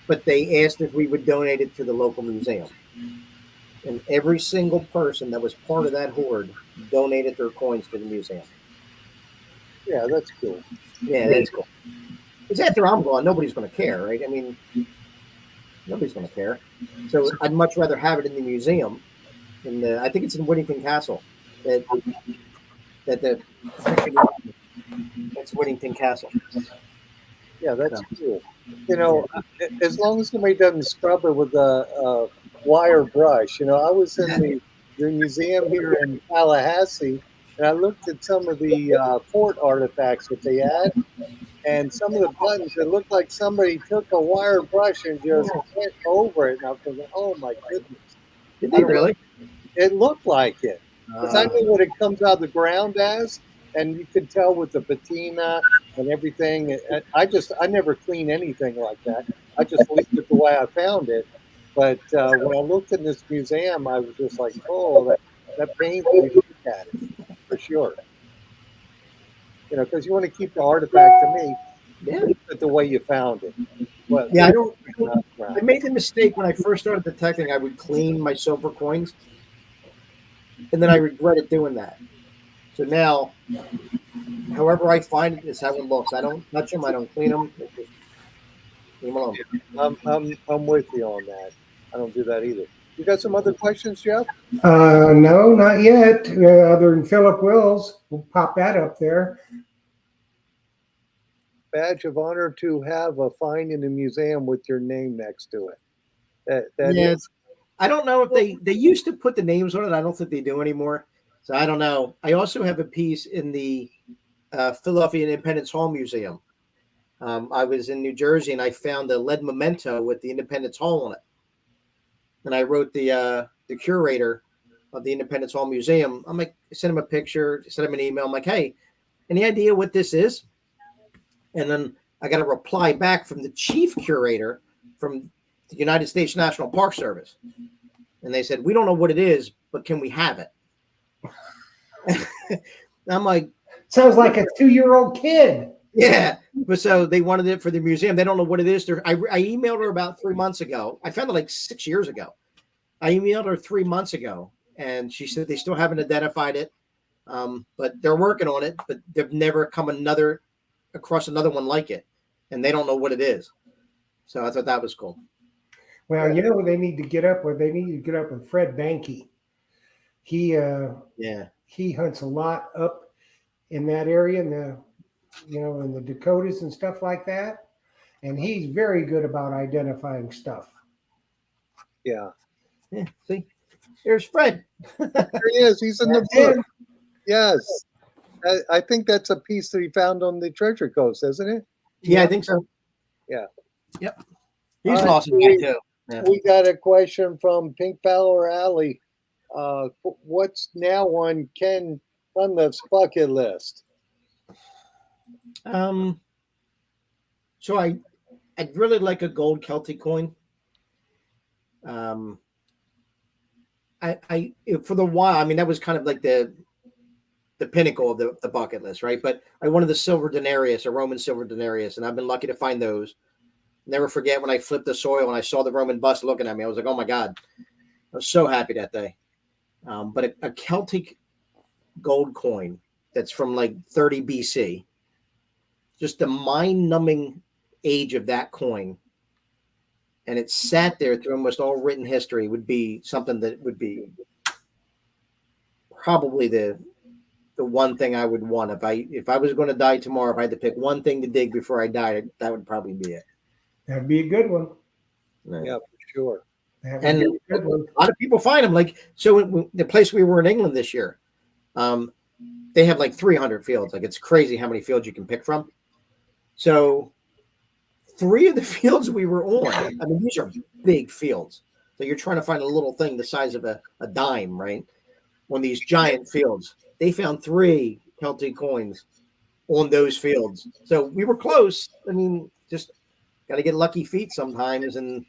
but they asked if we would donate it to the local museum. And every single person that was part of that horde donated their coins to the museum. Yeah, that's cool. Yeah, that's cool. Because after I'm gone, nobody's going to care, right? I mean, nobody's going to care. So I'd much rather have it in the museum. I think it's in Whittington Castle. That's Whittington Castle. Yeah, that's cool. You know, as long as somebody doesn't scrub it with a wire brush. You know, I was in the museum here in Tallahassee, and I looked at some of the fort artifacts that they had, and some of the buttons, it looked like somebody took a wire brush and just went over it. And I was thinking, oh my goodness. Did they really? It looked like it. Because I know what it comes out of the ground as, and you could tell with the patina and everything. I never clean anything like that. I just leave it the way I found it. But when I looked in this museum, I was just like, oh, that pains me to look at it, for sure. You know, because you want to keep the artifact to me, keep it the way you found it. Well, yeah, I made the mistake when I first started detecting. I would clean my silver coins, and then I regretted doing that. So now, however I find it is how it looks. I don't touch them. I don't clean them. Just leave them alone. I'm with you on that. I don't do that either. You got some other questions, Jeff? No, not yet. Other than Philip Wills, we'll pop that up there. Badge of honor to have a find in the museum with your name next to it. That is. I don't know if they used to put the names on it. I don't think they do anymore. So I don't know. I also have a piece in the Philadelphia Independence Hall Museum. I was in New Jersey and I found a lead memento with the Independence Hall on it. And I wrote the curator of the Independence Hall Museum. I'm like, send him a picture, send him an email. I'm like, hey, any idea what this is? And then I got a reply back from the chief curator from the United States National Park Service. And they said, we don't know what it is, but can we have it? I'm like, sounds like a 2-year-old kid. Yeah. But so they wanted it for the museum. They don't know what it is. I emailed her about 3 months ago. I found it like 6 years ago. I emailed her 3 months ago, and she said they still haven't identified it, but they're working on it. But they've never come across another one like it, and they don't know what it is. So I thought that was cool. Well, you know what they need to get up with? They need to get up with Fred Banke. He hunts a lot up in that area in the Dakotas and stuff like that. And he's very good about identifying stuff. Yeah. See, there's Fred. There he is. He's in the book. Yes. I think that's a piece that he found on the Treasure Coast, isn't it? Yeah, I think so. Yeah. Yep. He's an awesome guy too. Yeah. We got a question from Pink Power Alley. What's now on Ken Cunliffe's bucket list? So I'd really like a gold Celtic coin. I for the while, I mean, that was kind of like the pinnacle of the bucket list, right? But I wanted the silver denarius, a Roman silver denarius, and I've been lucky to find those. Never forget when I flipped the soil and I saw the Roman bust looking at me. I was like, oh my God. I was so happy that day. But a Celtic gold coin that's from like 30 BC, just the mind-numbing age of that coin, and it sat there through almost all written history, would be something that would be probably the one thing I would want. If I was going to die tomorrow, if I had to pick one thing to dig before I died, that would probably be it. That'd be a good one. Yeah, for sure. And a lot of people find them. Like, so in the place we were in England this year, they have like 300 fields. Like, it's crazy how many fields you can pick from. So 3 of the fields we were on, I mean, these are big fields. So you're trying to find a little thing the size of a dime, right? On these giant fields. They found 3 Celtic coins on those fields. So we were close. I mean, just got to get lucky feet sometimes, and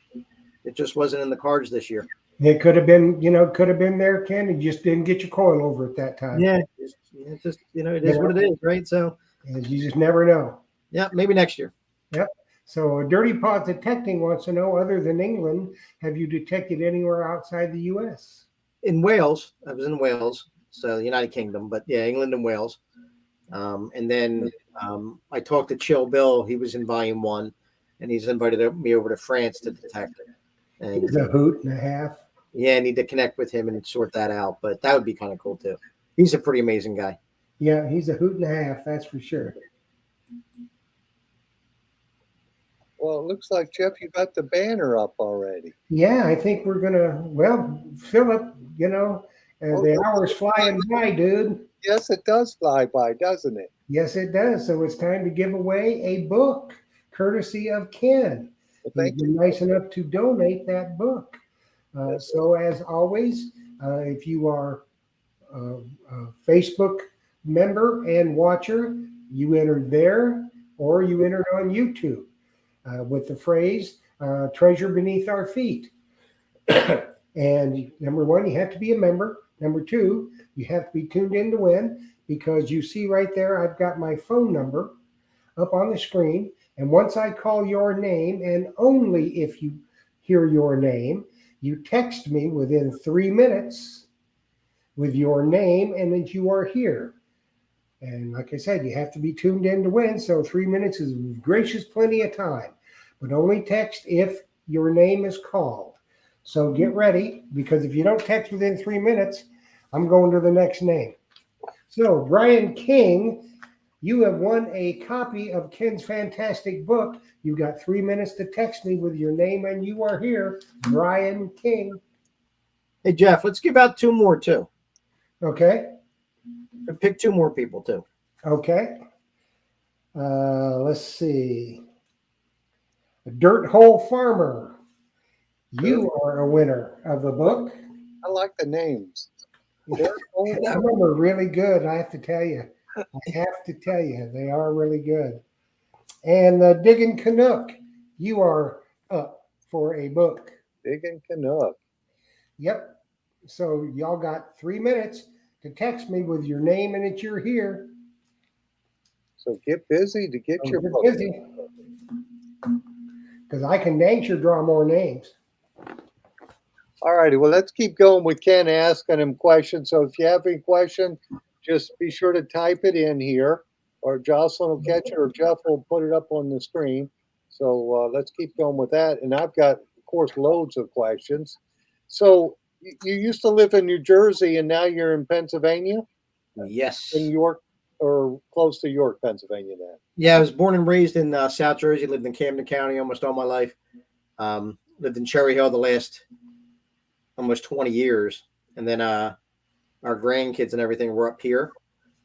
it just wasn't in the cards this year. It could have been, there, Ken. You just didn't get your coil over at that time. Yeah, it's just it is what it is, right? So you just never know. Yeah, maybe next year. Yep. So Dirty Paws Detecting wants to know, other than England, have you detected anywhere outside the U.S.? In Wales, I was in Wales, so the United Kingdom, but yeah, England and Wales. And then I talked to Chill Bill. He was in Volume 1, and he's invited me over to France to detect it. And He's a hoot and a half. yeah, I need to connect with him and sort that out. But that would be kind of cool too. He's a pretty amazing guy. Yeah, he's a hoot and a half, that's for sure. Well, it looks like, Jeff, you got the banner up already. Yeah, I think we're gonna. Well, Philip, the hour's flying by, dude. Yes, it does fly by, doesn't it? Yes, it does. So it's time to give away a book, courtesy of Ken. Well, He's thank been you. nice enough to donate that book. So as always, if you are a Facebook member and watcher, you entered there, or you entered on YouTube with the phrase "treasure beneath our feet." And number one, you have to be a member. Number two, you have to be tuned in to win, because you see right there, I've got my phone number up on the screen. And once I call your name, and only if you hear your name, you text me within 3 minutes with your name and that you are here. And like I said, you have to be tuned in to win. So 3 minutes is gracious plenty of time, but only text if your name is called. So get ready, because if you don't text within 3 minutes, I'm going to the next name. So Brian King, you have won a copy of Ken's fantastic book. You've got 3 minutes to text me with your name and you are here, Brian King. Hey Jeff, let's give out 2 more too. Okay. Pick 2 more people too. Okay. Let's see. Dirt Hole Farmer. You are a winner of the book. I like the names. They're old. Some of them are really good, I have to tell you. They are really good. And Diggin' Canuck, you are up for a book. Diggin' Canuck. Yep. So y'all got 3 minutes to text me with your name and that you're here. So get busy to get your book. Busy. Because I can dang sure draw more names. All righty. Well, let's keep going with Ken asking him questions. So if you have any question, just be sure to type it in here, or Jocelyn will catch it, or Jeff will put it up on the screen. So let's keep going with that. And I've got, of course, loads of questions. So you used to live in New Jersey and now you're in Pennsylvania? Yes. In York, or close to York, Pennsylvania then? Yeah, I was born and raised in South Jersey, lived in Camden County almost all my life. Lived in Cherry Hill the last almost 20 years. And then our grandkids and everything were up here.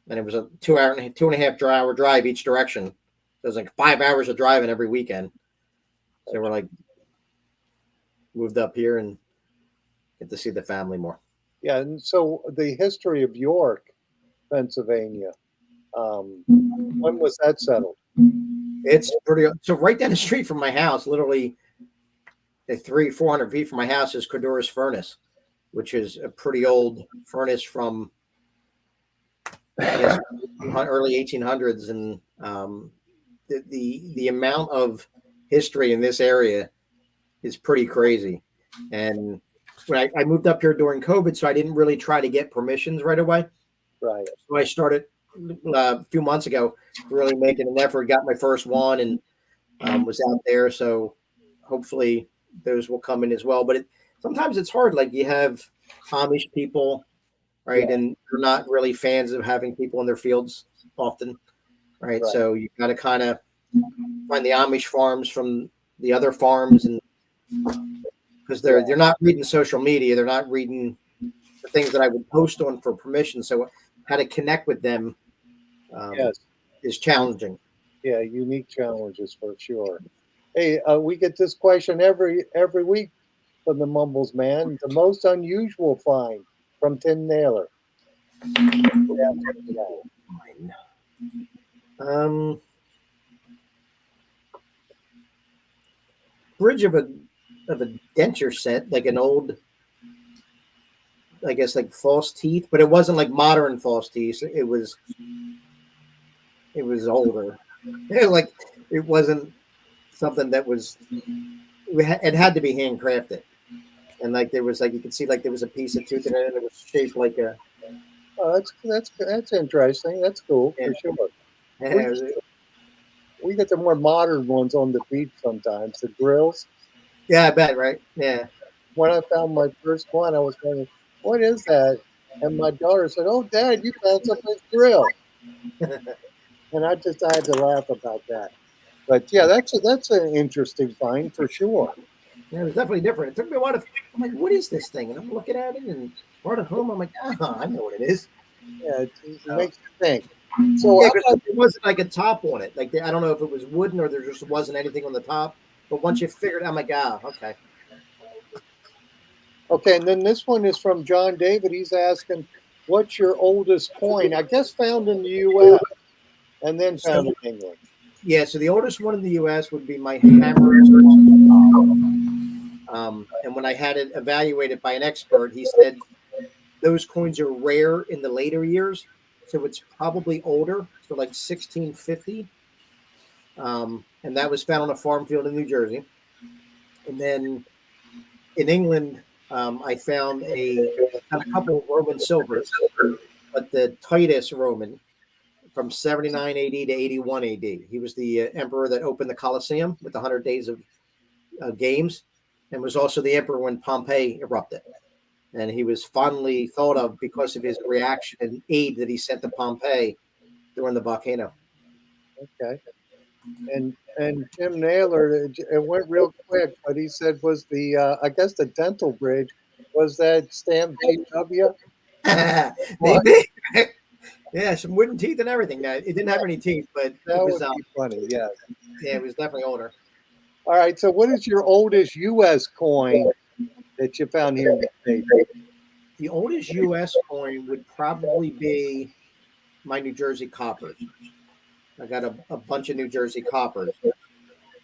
And it was a 2.5 hour drive each direction. So it was like 5 hours of driving every weekend. So we're like moved up here and get to see the family more. Yeah, and so the history of York, Pennsylvania, when was that settled? It's pretty. So right down the street from my house, literally 400 feet from my house, is Codorus Furnace, which is a pretty old furnace from, I guess, early 1800s. And the amount of history in this area is pretty crazy. And when I moved up here during COVID, so I didn't really try to get permissions right away. Right. So I started a few months ago, really making an effort, got my first one, and was out there. So hopefully those will come in as well. But sometimes it's hard. Like you have Amish people, right? Yeah. And they're not really fans of having people in their fields often, right? So you got to kind of find the Amish farms from the other farms, and because they're not reading social media, they're not reading the things that I would post on for permission. So how to connect with them is challenging. Yeah, unique challenges for sure. Hey, we get this question every week from the Mumbles Man. The most unusual find from Tim Naylor. Bridge of a denture set, like an old, I guess, like false teeth, but it wasn't like modern false teeth. It was older. Like it wasn't something that was it had to be handcrafted, and like there was like you could see like there was a piece of tooth in it, and it was shaped like a. Oh, that's interesting. That's cool Yeah. for sure. Yeah, We get the more modern ones on the beach sometimes. The grills. yeah, I bet, right? Yeah. When I found my first one, I was wondering, what is that? And my daughter said, "Oh, Dad, you found somebody's grill." And I had to laugh about that. But yeah, that's an interesting find for sure. Yeah, it was definitely different. It took me a while to. I'm like, what is this thing? And I'm looking at it and brought it home. I'm like, I know what it is. Yeah, it makes you think. So Yeah, I because there wasn't like a top on it. Like I don't know if it was wooden or there just wasn't anything on the top. But once you figured, I'm like, okay. okay, and then this one is from John David. He's asking, "What's your oldest coin?" I guess found in the U.S. and then found in England. Yeah, so the oldest one in the U.S. would be my hammer. And when I had it evaluated by an expert, he said those coins are rare in the later years, so it's probably older, so like 1650. And that was found on a farm field in New Jersey. And then in England, I found a couple of Roman silvers, but the Titus Roman from 79 AD to 81 AD. He was the emperor that opened the Colosseum with the 100 days of games, and was also the emperor when Pompeii erupted. And he was fondly thought of because of his reaction and aid that he sent to Pompeii during the volcano. Okay. And Jim Naylor, it went real quick, but he said was the I guess the dental bridge was that stamped GW? Maybe. Yeah, some wooden teeth and everything. Now, it didn't have any teeth, but That it would was be funny. Yeah. yeah, it was definitely older. All right. So, what is your oldest U.S. coin that you found here in the States? The oldest U.S. coin would probably be my New Jersey coppers. I got a bunch of New Jersey coppers.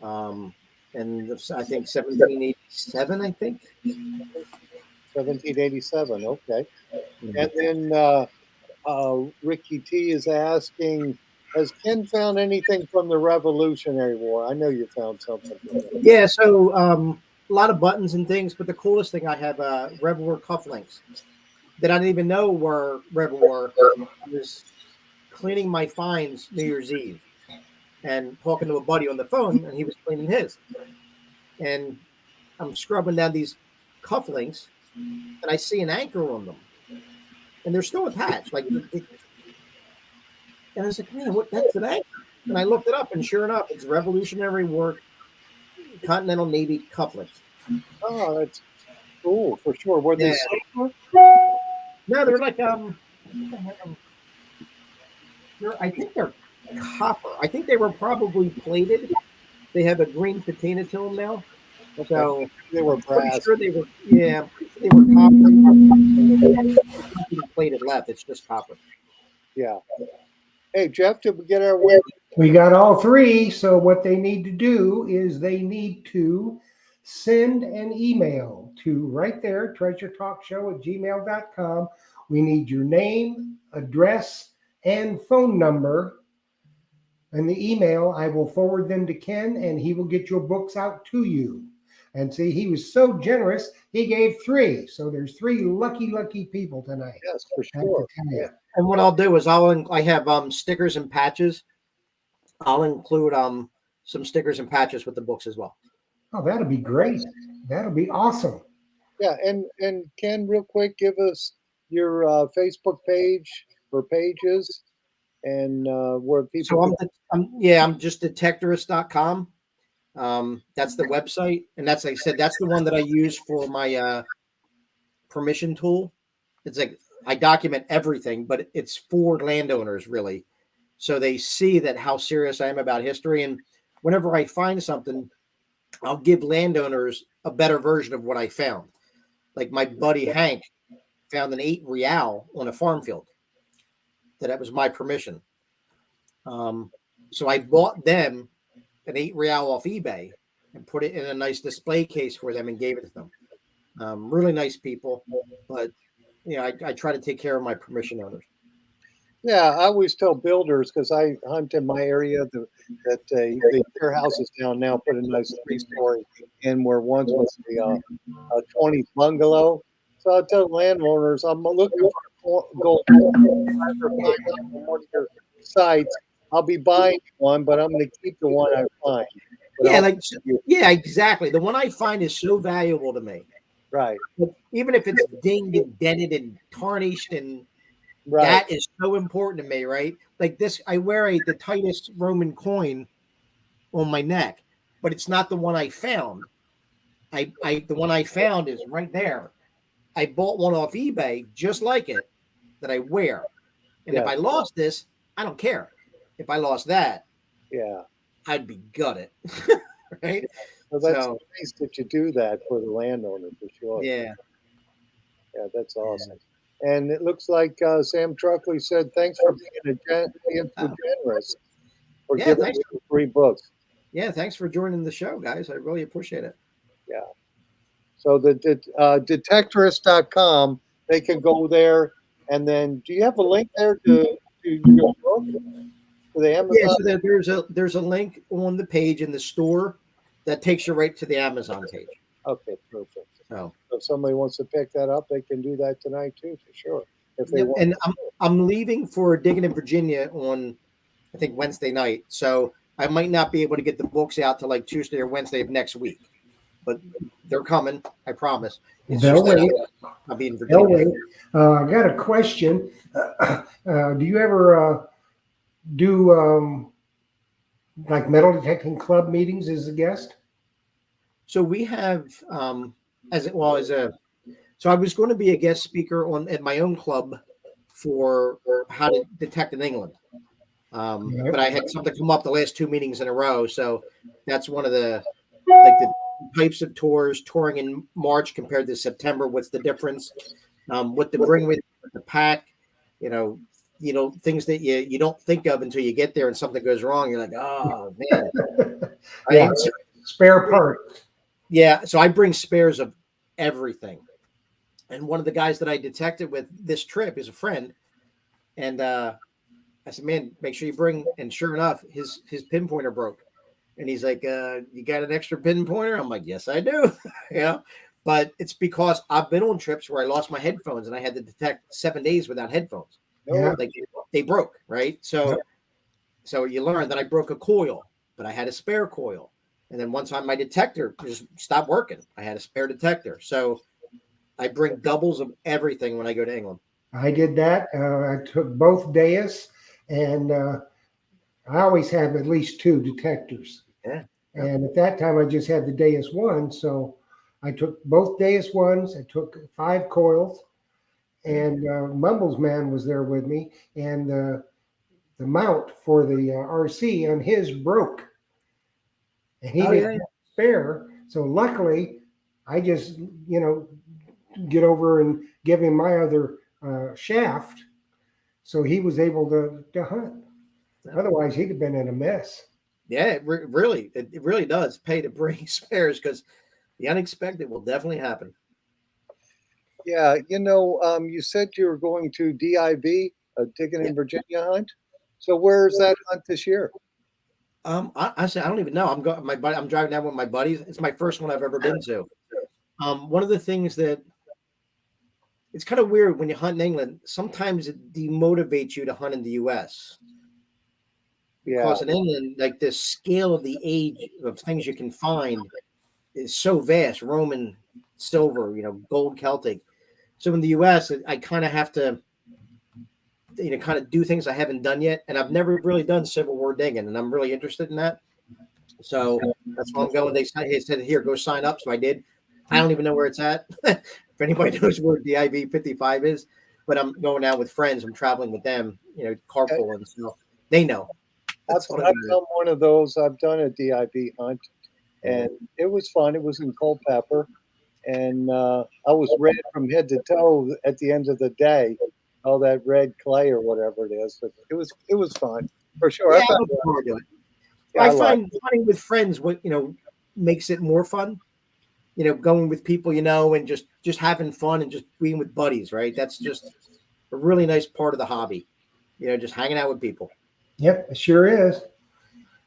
And I think 1787, I think. 1787. Okay. And then Ricky T is asking, has Ken found anything from the Revolutionary War? I know you found something. Yeah, so a lot of buttons and things, but the coolest thing I have Rebel War cufflinks that I didn't even know were Rebel War. I was cleaning my finds New Year's Eve and talking to a buddy on the phone, and he was cleaning his. And I'm scrubbing down these cufflinks, and I see an anchor on them, and they're still attached. And I was like, man, that's an anchor. And I looked it up, and sure enough, it's Revolutionary War Continental Navy cufflinks. Oh, that's cool for sure. Were they silver? No, they're like I think they're copper. I think they were probably plated. They have a green patina to them now. So They were pretty brass. sure they were they were copper. Plated left. It's just copper. Yeah. Hey, Jeff, did we get our win? We got all three. So what they need to do is they need to send an email to right there, treasuretalkshow@gmail.com. We need your name, address, and phone number. And the email, I will forward them to Ken, and he will get your books out to you. And see, he was so generous, he gave three. So there's three lucky people tonight. Yes, for I have to sure. tell you. And what I'll do is I have stickers and patches. I'll include some stickers and patches with the books as well. Oh, that'll be great. That'll be awesome. Yeah, and Ken, real quick, give us your Facebook page or pages and where people. So I'm just detectorist.com. That's the website, and that's like I said, that's the one that I use for my permission tool. It's like I document everything, but it's for landowners really, so they see that how serious I am about history. And whenever I find something, I'll give landowners a better version of what I found. Like my buddy Hank found an 8 real on a farm field. That was my permission. So I bought them an 8 real off eBay and put it in a nice display case for them and gave it to them. Really nice people, but I try to take care of my permission owners. Yeah, I always tell builders because I hunt in my area that the deer houses down now put a nice 3-story in where once was a 20 bungalow. So I tell landowners I'm looking for a gold or find out from one of your sites. I'll be buying one, but I'm going to keep the one I find. But Yeah, I'll like you yeah, exactly. The one I find is so valuable to me. right, Even if it's dinged and dented and tarnished, and right, that is so important to me, right? Like this, I wear the tightest Roman coin on my neck, but it's not the one I found. The one I found is right there. I bought one off eBay just like it that I wear. And if I yes, lost this, I don't care. If I lost that, yeah. I'd be gutted. Right. So that's So nice that you do that for the landowner for sure. yeah. Yeah, that's awesome. And it looks like Sam Truckley said, "Thanks for being so Oh, generous for yeah, giving thanks. me the free books." Yeah, thanks for joining the show, guys. I really appreciate it. Yeah. So detectorist.com, they can go there, and then do you have a link there to your book to the Yeah, Amazon? so there's a link on the page in the store that takes you right to the Amazon page. Okay, perfect. So So if somebody wants to pick that up, they can do that tonight too, for sure. If they yep, want. and I'm leaving for digging in Virginia on I think Wednesday night. So I might not be able to get the books out till like Tuesday or Wednesday of next week. But they're coming, I promise. It's They'll just that wait. I'll be in They'll Virginia. wait. I got a question. Do you ever do like metal detecting club meetings as a guest? So we have as a so I was going to be a guest speaker on at my own club for how to detect in England. Yeah. But I had something come up the last 2 meetings in a row. So that's one of the types of tours, touring in March compared to September. What's the difference? What to bring with the pack, you know, things that you don't think of until you get there and something goes wrong. You're like, oh man, Yeah, right? So, spare part. yeah. So I bring spares of everything. And one of the guys that I detected with this trip is a friend, and I said, man, make sure you bring. And sure enough, his pinpointer broke. And he's like, you got an extra pinpointer? I'm like, yes, I do. But it's because I've been on trips where I lost my headphones and I had to detect 7 days without headphones. Yeah. Like they broke, right? So, Yep. so you learn that I broke a coil, but I had a spare coil. And then one time my detector just stopped working. I had a spare detector. So I bring doubles of everything when I go to England. I did that. I took both Deus, and I always have at least two detectors. Yeah. And at that time, I just had the Deus one, so I took both Deus ones. I took 5 coils, and Mumbles Man was there with me, and the mount for the RC on his broke, and he Oh, didn't yeah. have a spare. So luckily, I just get over and give him my other shaft, so he was able to hunt. Otherwise, he'd have been in a mess. Yeah, it really does pay to bring spares because the unexpected will definitely happen. Yeah, you said you were going to DIV, Digging Yeah. in Virginia hunt. So where's that hunt this year? Honestly, I don't even know. I'm driving down with my buddies. It's my first one I've ever been to. One of the things that it's kind of weird when you hunt in England, sometimes it demotivates you to hunt in the US. Yeah, Because in England, like the scale of the age of things you can find is so vast. Roman, silver, gold, Celtic. So in the US, I kind of have to, kind of do things I haven't done yet. And I've never really done Civil War digging, and I'm really interested in that. So that's why I'm going. They said, here, go sign up. So I did. I don't even know where it's at. If anybody knows where DIV 55 is, but I'm going out with friends. I'm traveling with them, carpool, and so they know. I've done one of those. I've done a DIV hunt, and it was fun. It was in Culpeper, and I was red from head to toe at the end of the day. All that red clay or whatever it is, but it was fun for sure. Yeah, I thought, I look forward to it. yeah, I I like find hunting with friends what makes it more fun. Going with people and just having fun and just being with buddies, right? That's just a really nice part of the hobby. just hanging out with people. Yep, it sure is.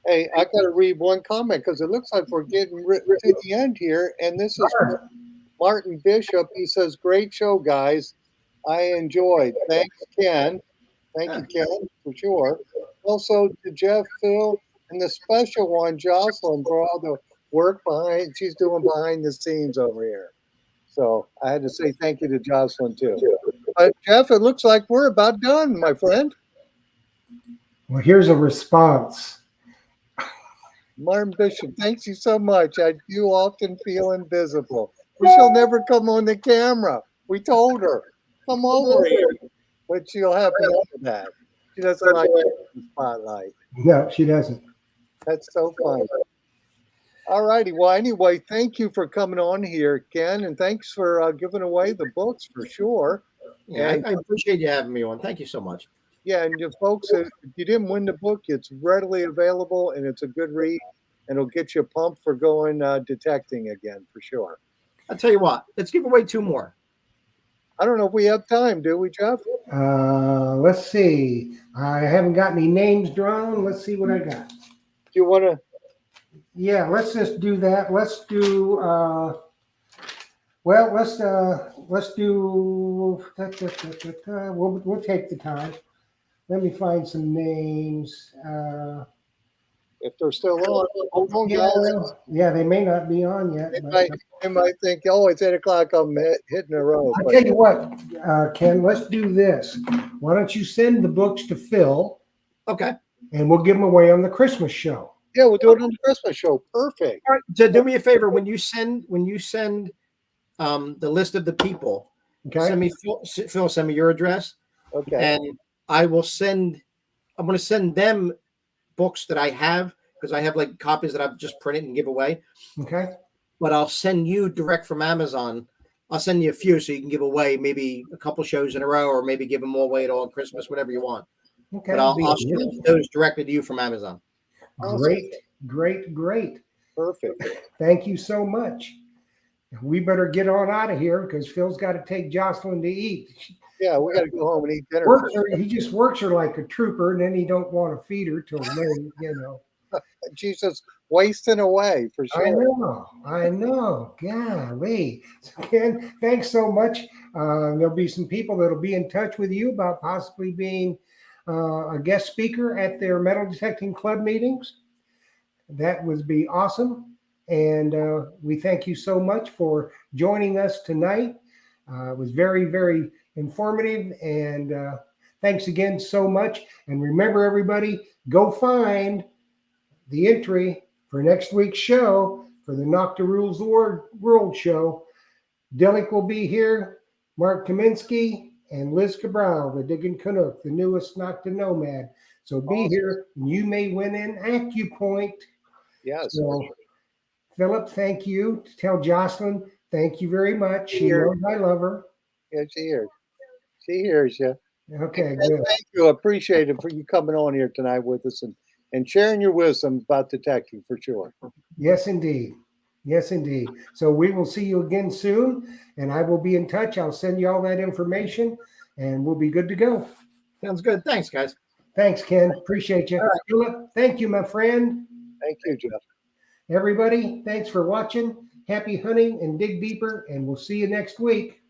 Hey, I got to read one comment because it looks like we're getting to the end here. And this is Sure. Martin Bishop. He says, "Great show, guys. I enjoyed. Thanks, Ken. Thank you, Ken, for sure. Also to Jeff, Phil, and the special one, Jocelyn, for all the work she's doing behind the scenes over here. So I had to say thank you to Jocelyn too. But Jeff, it looks like we're about done, my friend. Well, here's a response. Martin Bishop, thanks you so much. I do often feel invisible. She'll never come on the camera. We told her, come over here. But she'll have none of that. She doesn't like the spotlight. No, she doesn't. That's so funny. All righty. Well, anyway, thank you for coming on here, Ken, and thanks for giving away the books for sure. Yeah, And I appreciate you having me on. Thank you so much. yeah, and you folks, if you didn't win the book, it's readily available and it's a good read, and it'll get you pumped for going detecting again for sure. I'll tell you what, let's give away 2 more. I don't know if we have time, do we, Jeff? Let's see. I haven't got any names drawn. Let's see what I got. Do you want to? Yeah, let's just do that. Let's do. Well, let's do. We'll take the time. Let me find some names. If they're still on, hold on, Yeah, guys. yeah, they may not be on yet. They might think, oh, it's 8 o'clock. I'm hitting a row. I'll tell you what, Ken. Let's do this. Why don't you send the books to Phil, Okay. and we'll give them away on the Christmas show. Yeah, we'll do it on the Christmas show. Perfect. All right. So do me a favor when you send the list of the people, Okay. send me Phil, send me your address, Okay. and I'm going to send them books that I have because I have like copies that I've just printed and give away. Okay. But I'll send you direct from Amazon. I'll send you a few so you can give away maybe a couple shows in a row, or maybe give them all away at all Christmas, whatever you want. Okay. But I'll ship those directly to you from Amazon. Great, great, great. Perfect. Thank you so much. We better get on out of here because Phil's got to take Jocelyn to eat. Yeah, we got to go home and eat dinner. He just works her like a trooper, and then he don't want to feed her till May, She's just wasting away for sure. I know. Golly. So Ken, thanks so much. There'll be some people that'll be in touch with you about possibly being a guest speaker at their metal detecting club meetings. That would be awesome. And we thank you so much for joining us tonight. It was very, very informative. And thanks again so much. And remember, everybody, go find the entry for next week's show for the Knock the Rules World show. Dillick will be here, Mark Kaminsky, and Liz Cabral, the Digging Canuck, the newest Knock the Nomad. So be here, and you may win an AccuPoint. Yes. So, Philip, thank you. Tell Jocelyn, thank you very much. She knows I love her. Yeah, she hears. She hears you. Okay, And good. thank you. Appreciate it for you coming on here tonight with us and sharing your wisdom about detecting for sure. Yes, indeed. Yes, indeed. So we will see you again soon, and I will be in touch. I'll send you all that information, and we'll be good to go. Sounds good. Thanks, guys. Thanks, Ken. Appreciate you. All right. Philip, thank you, my friend. Thank you, Jeff. Everybody, thanks for watching. Happy hunting and dig deeper, and we'll see you next week.